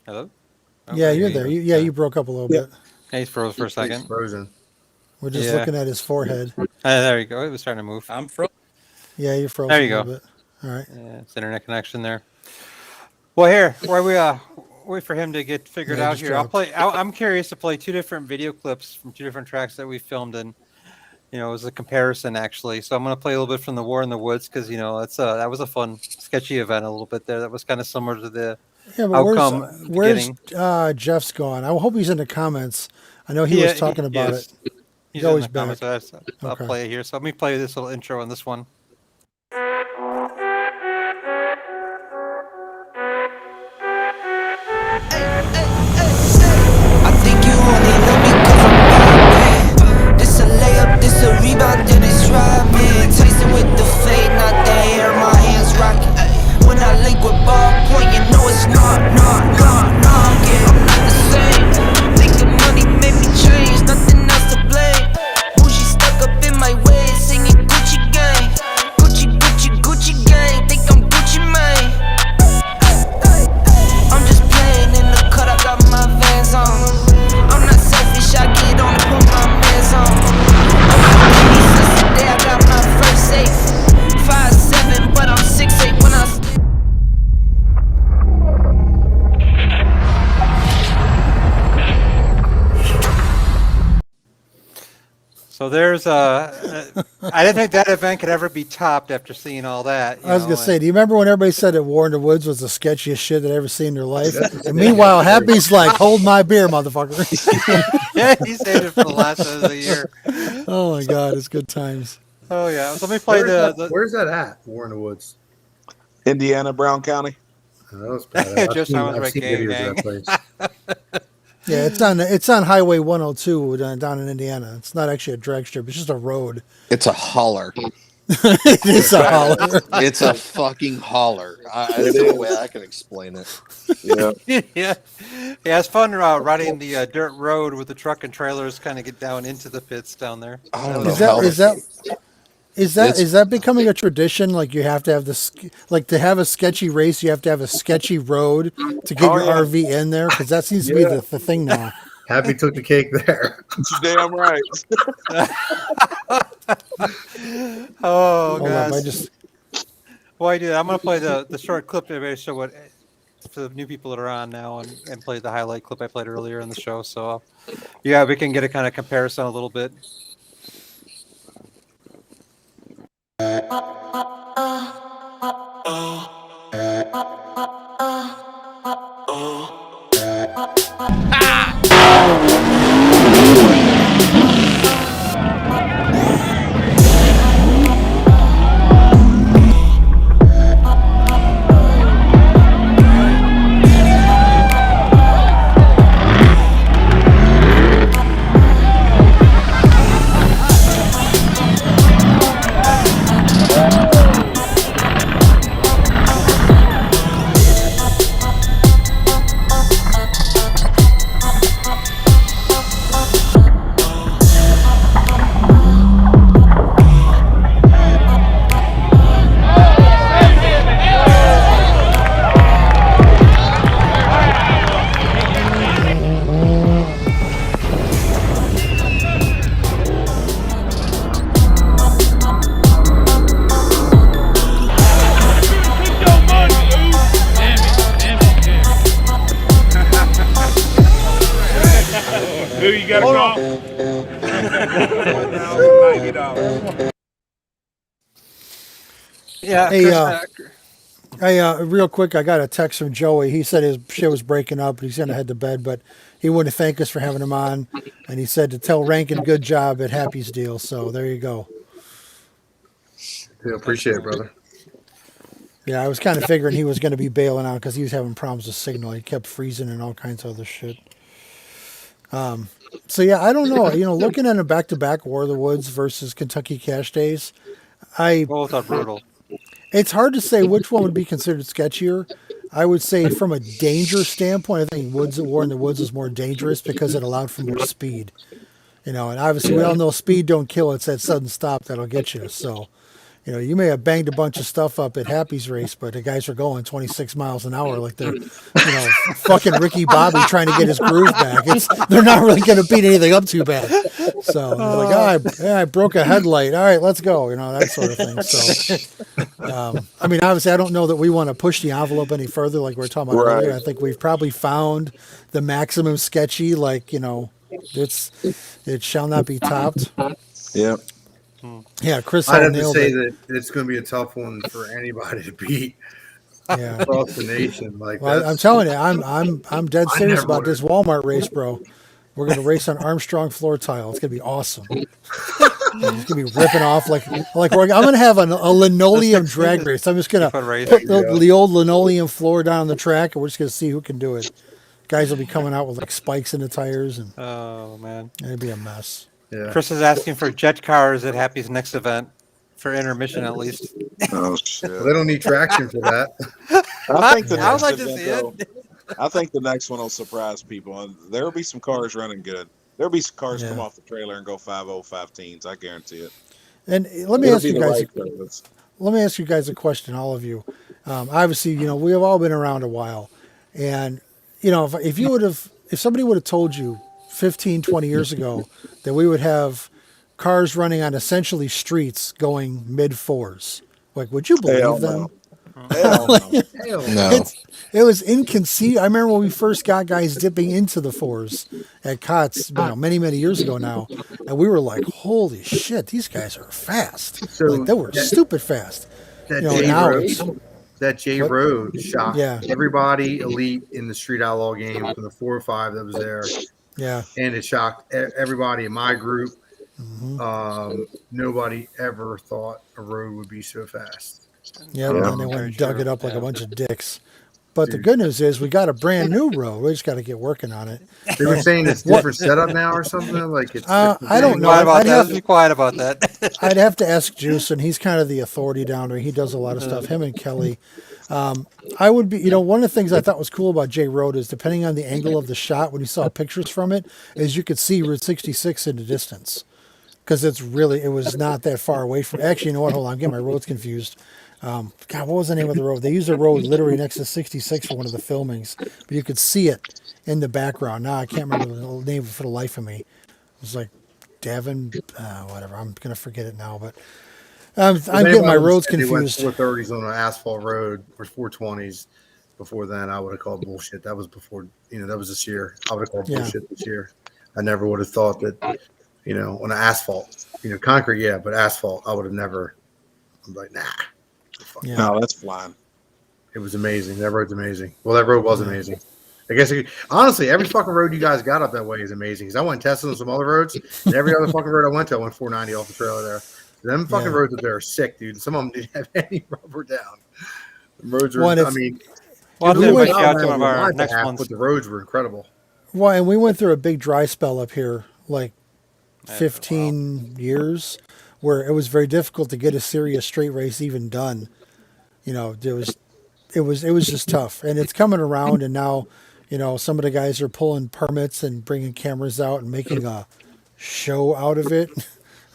Speaker 2: Hello. Oh,
Speaker 3: Yeah, you're there. You broke up a little bit.
Speaker 2: Yeah, he's froze for a second.
Speaker 1: He's frozen.
Speaker 3: We're just looking at his forehead.
Speaker 2: There you go. It was starting to move.
Speaker 8: I'm frozen.
Speaker 3: Yeah, you're frozen.
Speaker 2: There you go.
Speaker 3: Bit. All right.
Speaker 2: Yeah, it's internet connection there. Well, here, while we wait for him to get figured out here, I'll play. I'm curious to play 2 different video clips from 2 different tracks that we filmed, and it was a comparison actually. So I'm going to play a little bit from the War in the Woods, because that was a fun, sketchy event a little bit there. That was kind of similar to the outcome.
Speaker 3: Where's Jeff's gone? I hope he's in the comments. I know he was talking about it.
Speaker 2: He's always back. I'll play it here. So let me play this little intro on this one.
Speaker 10: Rebound, then it's driving. Tyson with the fade, not the hair, my hands rocking. When I link with ballpoint, you know it's not. Yeah, I'm not the same. Thinking money made me change, nothing else to blame. Bougie stuck up in my way, singing Gucci gang. Gucci gang. Think I'm Gucci Mane. I'm just playing in the cut, I got my Vans on. I'm not selfish, I get on and put my mans on. I got my first 5'7", but I'm 6'8" when I.
Speaker 2: So there's I didn't think that event could ever be topped after seeing all that.
Speaker 3: I was going to say, do you remember when everybody said that War in the Woods was the sketchiest shit they'd ever seen in their life? And meanwhile, Happy's like, hold my beer, motherfucker.
Speaker 2: Yeah, he saved it for the last of the year.
Speaker 3: Oh my God, it's good times.
Speaker 2: Oh yeah, so let me play
Speaker 1: where's that at? War in the Woods,
Speaker 7: Indiana, Brown County.
Speaker 1: Oh, bad.
Speaker 2: Just sounds right, gang.
Speaker 3: Yeah, it's on Highway 102 down in Indiana. It's not actually a drag strip; it's just a road.
Speaker 5: It's a holler.
Speaker 3: It is a holler.
Speaker 5: It's a fucking holler. There's no way I can explain it.
Speaker 2: Yeah. It's fun riding the dirt road with the truck and trailers. Kind of get down into the pits down there.
Speaker 5: I don't know.
Speaker 3: Is that becoming a tradition? Like you have to have to have a sketchy race, you have to have a sketchy road to get your RV in there, because that seems to be the thing now.
Speaker 1: Happy took the cake there.
Speaker 7: Damn right.
Speaker 2: Oh gosh. Well, I do. I'm going to play the short clip to show what for the new people that are on now, and play the highlight clip I played earlier in the show. So yeah, we can get a kind of comparison a little bit.
Speaker 9: Who you got to call?
Speaker 2: Yeah.
Speaker 3: Hey, Hey, real quick, I got a text from Joey. He said his shit was breaking up, but he's going to head to bed, but he wanted to thank us for having him on. And he said to tell Rankin good job at Happy's deal. So there you go.
Speaker 1: Yeah, appreciate it, brother.
Speaker 3: Yeah, I was kind of figuring he was going to be bailing out because he was having problems with signal. He kept freezing and all kinds of other shit. So yeah, I don't know. Looking at a back-to-back War of the Woods versus Kentucky Cash Days,
Speaker 2: Both are brutal.
Speaker 3: it's hard to say which one would be considered sketchier. I would say from a danger standpoint, I think War in the Woods is more dangerous because it allowed for more speed. And obviously we all know speed don't kill. It's that sudden stop that'll get you. So, you may have banged a bunch of stuff up at Happy's race, but the guys are going 26 miles an hour like they're, fucking Ricky Bobby trying to get his groove back. They're not really going to beat anything up too bad. So they're like, I broke a headlight. All right, let's go. That sort of thing. So, obviously, I don't know that we want to push the envelope any further, like we were talking about earlier. I think we've probably found the maximum sketchy. Like, it shall not be topped.
Speaker 7: Yeah.
Speaker 3: Yeah, Chris.
Speaker 1: I'd have to say that it's going to be a tough one for anybody to beat.
Speaker 3: Yeah,
Speaker 1: across the nation. Like,
Speaker 3: well, I'm telling you, I'm dead serious about this Walmart race, bro. We're gonna race on Armstrong floor tile. It's gonna be awesome. It's gonna be ripping off like I'm gonna have a linoleum drag race. I'm just gonna put the old linoleum floor down on the track, and we're just gonna see who can do it. Guys will be coming out with like spikes in the tires, and
Speaker 2: oh man,
Speaker 3: it'd be a mess.
Speaker 2: Yeah. Chris is asking for jet cars at Happy's next event for intermission at least.
Speaker 7: Oh shit!
Speaker 1: Well, they don't need traction for that.
Speaker 7: I think the
Speaker 2: I would
Speaker 7: next
Speaker 2: like to
Speaker 7: event,
Speaker 2: see
Speaker 7: though,
Speaker 2: it.
Speaker 7: I think the next one will surprise people, and there'll be some cars running good. There'll be some cars come off the trailer and go 5.05 teens. I guarantee it.
Speaker 3: And let me ask you guys. Let me ask you guys a question, all of you. Obviously, we have all been around a while, and if somebody would have told you 15, 20 years ago that we would have cars running on essentially streets going mid fours, like, would you believe them?
Speaker 7: Hell no.
Speaker 5: No.
Speaker 3: It was inconceivable. I remember when we first got guys dipping into the fours at COTS, many, many years ago now, and we were like, holy shit, these guys are fast.
Speaker 1: So
Speaker 3: like, they were stupid fast.
Speaker 1: That J Road shocked everybody elite in the Street Outlaw game from the 4 or 5 that was there.
Speaker 3: Yeah.
Speaker 1: And it shocked everybody in my group.
Speaker 3: Mm-hmm.
Speaker 1: Nobody ever thought a road would be so fast.
Speaker 3: Yeah, and they went and dug it up like a bunch of dicks. But the good news is we got a brand new road. We just got to get working on it.
Speaker 1: They were saying it's different setup now or something. Like it's.
Speaker 3: I don't know.
Speaker 2: Be quiet about that.
Speaker 3: I'd have to ask Juice, and he's kind of the authority down there. He does a lot of stuff. Him and Kelly. I would be. One of the things I thought was cool about J Road is depending on the angle of the shot, when you saw pictures from it, is you could see Route 66 in the distance because it was not that far away from. Actually, you know what? Hold on, I'm getting my roads confused. God, what was the name of the road? They used a road literally next to 66 for one of the filmings, but you could see it in the background. Now I can't remember the name for the life of me. It was like Devon, whatever. I'm gonna forget it now, but I'm getting my roads confused.
Speaker 1: 430s on an asphalt road or 420s. Before then, I would have called bullshit. That was before, that was this year. I would have called bullshit this year. I never would have thought that, on asphalt, concrete, yeah, but asphalt, I would have never. I'm like, nah.
Speaker 3: Yeah.
Speaker 7: No, that's flying.
Speaker 1: It was amazing. That road's amazing. Well, that road was amazing. I guess, honestly, every fucking road you guys got up that way is amazing. Because I went testing on some other roads, and every other fucking road I went to, I went 490 off the trailer there. Them fucking roads up there are sick, dude. Some of them didn't have any rubber down. The roads are, but the roads were incredible.
Speaker 3: Well, and we went through a big dry spell up here, like 15 years, where it was very difficult to get a serious straight race even done. It was just tough, and it's coming around, and now, some of the guys are pulling permits and bringing cameras out and making a show out of it.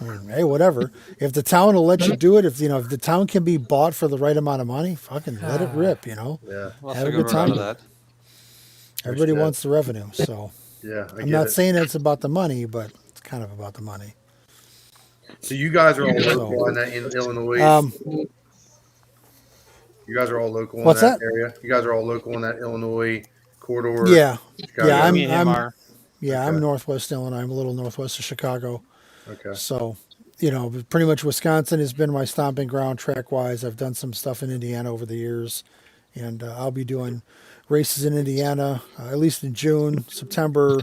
Speaker 3: I mean, hey, whatever. If the town will let you do it, if the town can be bought for the right amount of money, fucking let it rip.
Speaker 1: Yeah,
Speaker 3: have a good time with that. Everybody wants the revenue, so I'm not saying it's about the money, but it's kind of about the money.
Speaker 1: So you guys are all local in Illinois. You guys are all local in that area. You guys are all local in that Illinois corridor.
Speaker 3: Yeah,
Speaker 1: Chicago.
Speaker 3: I'm Northwest Illinois. I'm a little northwest of Chicago.
Speaker 1: Okay.
Speaker 3: So, pretty much Wisconsin has been my stomping ground track wise. I've done some stuff in Indiana over the years, and I'll be doing races in Indiana at least in June, September.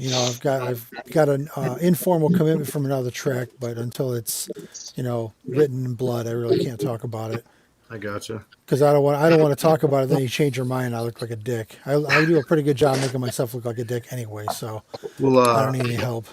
Speaker 3: I've got an informal commitment from another track, but until it's written in blood, I really can't talk about it.
Speaker 1: I gotcha.
Speaker 3: Because I don't want to talk about it. Then you change your mind. I look like a dick. I do a pretty good job making myself look like a dick anyway. So I don't need any help.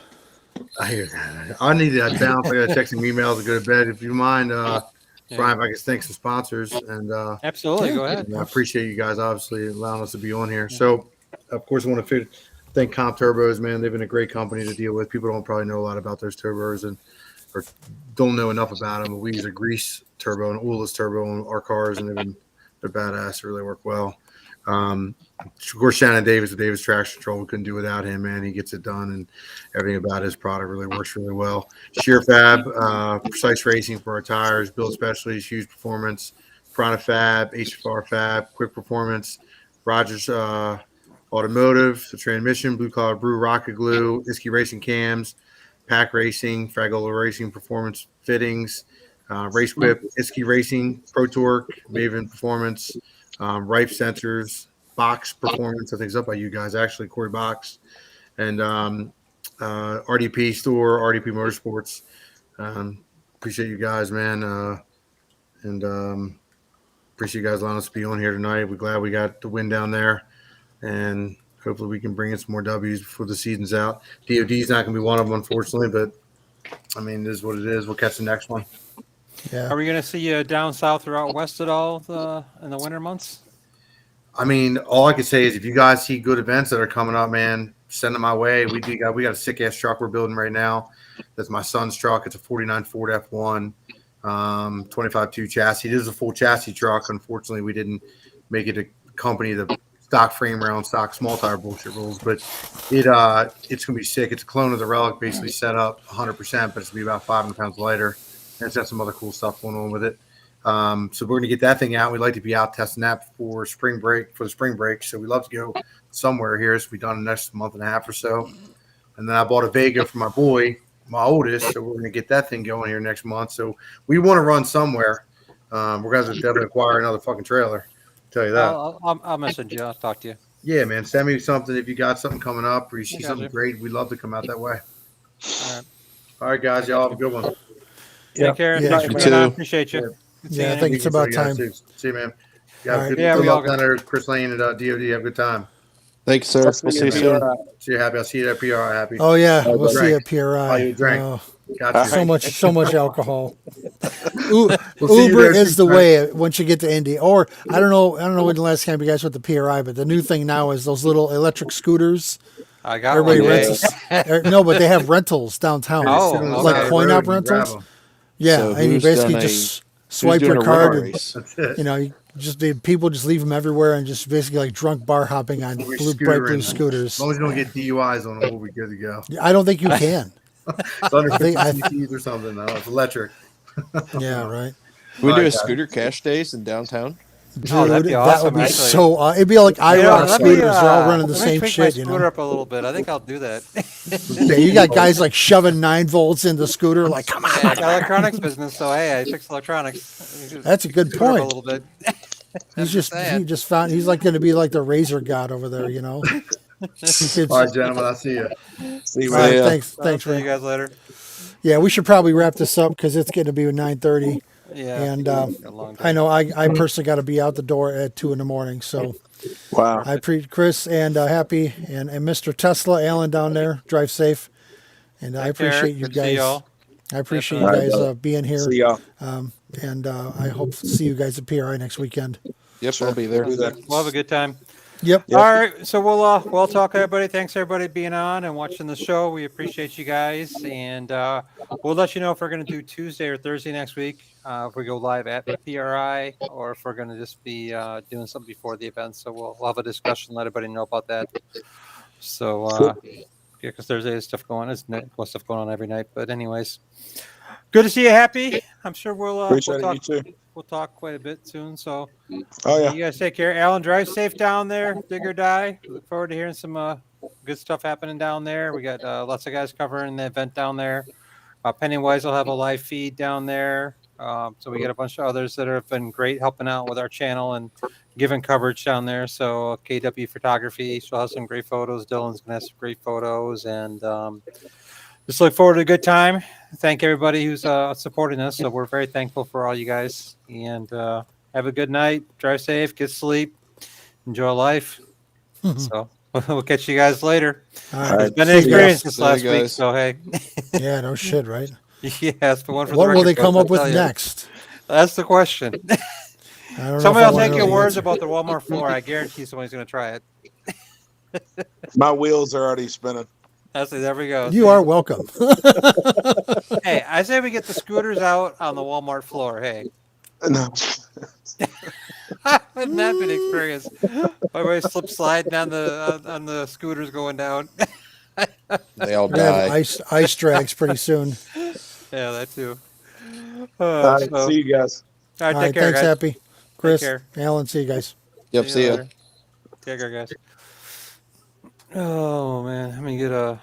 Speaker 1: I hear that. I need that balance. I got to check some emails and go to bed. If you mind, Brian, if I can thank some sponsors and
Speaker 2: absolutely go ahead.
Speaker 1: I appreciate you guys obviously allowing us to be on here. So of course I want to thank Comp Turbos, man. They've been a great company to deal with. People don't probably know a lot about those turbos or don't know enough about them. But we use a grease turbo and oilless turbo on our cars, and they're badass. They really work well. Of course, Shannon Davis with Davis Traction Control, we couldn't do without him, man. He gets it done, and everything about his product really works really well. Sheer Fab, Precise Racing for our tires, Build Specialties, Huge Performance, Prana Fab, HFR Fab, Quick Performance, Rogers Automotive, the transmission, Blue Collar Brew, Rocket Glue, Iski Racing Cams, Pack Racing, Fragola Racing Performance Fittings, Race Whip, Iski Racing, Pro Torque, Maven Performance, Rife Sensors, Box Performance. I think it's up by you guys, actually, Corey Box, and RDP Store, RDP Motorsports. Appreciate you guys, man, and appreciate you guys allowing us to be on here tonight. We're glad we got the win down there, and hopefully we can bring in some more W's before the season's out. DOD's not going to be one of them, unfortunately, but I mean, it is what it is. We'll catch the next one.
Speaker 3: Yeah.
Speaker 2: Are we going to see you down south or out west at all in the winter months?
Speaker 1: I mean, all I can say is if you guys see good events that are coming up, man, send them my way. We got a sick ass truck we're building right now. That's my son's truck. It's a 49 Ford F1, 25.2 chassis. It is a full chassis truck. Unfortunately, we didn't make it a company the stock frame round, stock small tire bullshit rules, but it's gonna be sick. It's a clone of the Relic, basically set up 100%, but it's gonna be about 500 pounds lighter. And it's got some other cool stuff going on with it. So we're gonna get that thing out. We'd like to be out testing that for the spring break. So we'd love to go somewhere here. It's be done in the next month and a half or so. And then I bought a Vega for my boy, my oldest. So we're gonna get that thing going here next month. So we want to run somewhere. We're gonna definitely acquire another fucking trailer. I'll tell you that.
Speaker 2: I'll message you. I'll talk to you.
Speaker 1: Yeah, man. Send me something if you got something coming up or you see something great. We'd love to come out that way. All right, guys. Y'all have a good one.
Speaker 2: Take care.
Speaker 3: Yeah,
Speaker 2: Thanks for being on. Appreciate you.
Speaker 3: Yeah, I think it's about time.
Speaker 1: See you, man.
Speaker 3: Right.
Speaker 1: Good luck down there, Chris Lane at DOD. Have a good time.
Speaker 5: Thanks, sir. We'll see you soon.
Speaker 1: See you happy. I'll see you at PRI happy.
Speaker 3: Oh yeah, we'll see you at
Speaker 1: Oh,
Speaker 3: PRI.
Speaker 1: you drank.
Speaker 3: Oh,
Speaker 1: Got you.
Speaker 3: so much alcohol.
Speaker 1: We'll see you
Speaker 3: Uber
Speaker 1: there
Speaker 3: is the
Speaker 1: sometime.
Speaker 3: way once you get to Indy. Or I don't know when the last time you guys went to PRI, but the new thing now is those little electric scooters.
Speaker 2: I got
Speaker 3: Everybody
Speaker 2: one.
Speaker 3: rents. No, but they have rentals downtown.
Speaker 2: Oh,
Speaker 1: Sit on the
Speaker 3: like
Speaker 1: side of the
Speaker 3: coin
Speaker 1: road
Speaker 3: op
Speaker 1: and grab
Speaker 3: rentals.
Speaker 1: 'em.
Speaker 3: Yeah,
Speaker 5: So
Speaker 3: and you
Speaker 5: who's
Speaker 3: basically
Speaker 5: done
Speaker 3: just swipe
Speaker 5: doing
Speaker 3: your
Speaker 5: a
Speaker 3: card,
Speaker 5: river
Speaker 3: and
Speaker 5: race?
Speaker 1: That's it.
Speaker 3: people just leave them everywhere, and just basically like drunk bar hopping on
Speaker 1: We'll be
Speaker 3: bright blue
Speaker 1: scootering.
Speaker 3: scooters.
Speaker 1: As long as you don't get DUIs on them, we'll be good to go.
Speaker 3: I don't think you can.
Speaker 1: It's under
Speaker 3: I
Speaker 1: 50
Speaker 3: think- I-
Speaker 1: cc's or something. No, it's electric.
Speaker 3: Yeah, right.
Speaker 5: We
Speaker 1: All
Speaker 5: do
Speaker 1: right,
Speaker 5: a
Speaker 1: guys.
Speaker 5: scooter cash days in downtown.
Speaker 3: Dude,
Speaker 2: Oh, that'd be
Speaker 3: that
Speaker 2: awesome,
Speaker 3: would be
Speaker 2: actually.
Speaker 3: so. It'd be like IROC
Speaker 2: let me,
Speaker 3: scooters. They're all running the
Speaker 2: let me
Speaker 3: same
Speaker 2: tweak
Speaker 3: shit,
Speaker 2: my
Speaker 3: you
Speaker 2: scooter
Speaker 3: know.
Speaker 2: up a little bit. I think I'll do that.
Speaker 3: Yeah, you got guys like shoving 9 volts in the scooter. Like, come on.
Speaker 2: Yeah, I got electronics business, so hey, I fix electronics.
Speaker 3: That's a good
Speaker 2: Scooter up
Speaker 3: point.
Speaker 2: A little bit.
Speaker 3: He's like going to be like the razor god over there, you know.
Speaker 1: All right, gentlemen. I'll see you.
Speaker 7: See you
Speaker 3: All right,
Speaker 7: later.
Speaker 3: thanks,
Speaker 2: See you
Speaker 3: Ray.
Speaker 2: guys later.
Speaker 3: Yeah, we should probably wrap this up because it's getting to be 9:30.
Speaker 2: Yeah.
Speaker 3: And
Speaker 2: a long
Speaker 3: I
Speaker 2: day.
Speaker 3: know I personally got to be out the door at 2 a.m. So
Speaker 7: Wow.
Speaker 3: I appreciate Chris and Happy and Mr. Tesla, Alan down there. Drive safe. And I
Speaker 2: Take care.
Speaker 3: appreciate you
Speaker 2: Good to see
Speaker 3: guys.
Speaker 2: y'all.
Speaker 3: I appreciate
Speaker 7: Definitely.
Speaker 3: you guys
Speaker 7: All right,
Speaker 3: being here.
Speaker 7: See y'all.
Speaker 3: And I hope to see you guys at PRI next weekend.
Speaker 5: Yep, I'll be there.
Speaker 7: Do that.
Speaker 2: We'll have a good time.
Speaker 3: Yep.
Speaker 2: All right, so we'll talk, everybody. Thanks everybody being on and watching the show. We appreciate you guys, and we'll let you know if we're going to do Tuesday or Thursday next week. If we go live at PRI, or if we're going to just be doing something before the event. So we'll have a discussion, let everybody know about that. So yeah, because Thursday is stuff going on. There's stuff going on every night. But anyways, good to see you, Happy. I'm sure we'll
Speaker 7: Appreciate
Speaker 2: talk.
Speaker 7: it. You too.
Speaker 2: We'll talk quite a bit soon. So.
Speaker 7: Oh yeah.
Speaker 2: You guys take care. Alan, drive safe down there. Dig or die. Look forward to hearing some good stuff happening down there. We got lots of guys covering the event down there. Pennywise will have a live feed down there. So we got a bunch of others that have been great helping out with our channel and giving coverage down there. So KW Photography, she'll have some great photos. Dylan's gonna have some great photos, and just look forward to a good time. Thank everybody who's supporting us. So we're very thankful for all you guys, and have a good night. Drive safe, get sleep, enjoy life. So we'll catch you guys later. It's been an experience this last week, so hey.
Speaker 3: Yeah, no shit, right?
Speaker 2: Yeah, it's been one for
Speaker 3: what
Speaker 2: the
Speaker 3: will they
Speaker 2: record
Speaker 3: come
Speaker 2: books,
Speaker 3: up with
Speaker 2: I'll tell ya.
Speaker 3: next?
Speaker 2: That's the question.
Speaker 3: I don't know
Speaker 2: Somebody
Speaker 3: if I
Speaker 2: will
Speaker 3: wanna
Speaker 2: take
Speaker 3: know
Speaker 2: your
Speaker 3: the
Speaker 2: words
Speaker 3: answer.
Speaker 2: about the Walmart floor. I guarantee somebody's going to try it.
Speaker 7: My wheels are already spinning.
Speaker 2: There we go.
Speaker 3: You are welcome.
Speaker 2: Hey, I say we get the scooters out on the Walmart floor. Hey.
Speaker 7: No.
Speaker 2: Wouldn't that be an experience? Everybody slip sliding on the scooters going down.
Speaker 5: They all
Speaker 3: We're gonna
Speaker 5: die.
Speaker 3: have ice drags pretty soon.
Speaker 2: Yeah, that too.
Speaker 7: All right, see you guys.
Speaker 2: All right,
Speaker 3: All
Speaker 2: take
Speaker 3: right,
Speaker 2: care,
Speaker 3: thanks,
Speaker 2: guys.
Speaker 3: Happy. Chris,
Speaker 2: Take care.
Speaker 3: Alan, see you guys.
Speaker 5: Yep, see ya.
Speaker 2: later. Take care, guys. Oh man, let me get a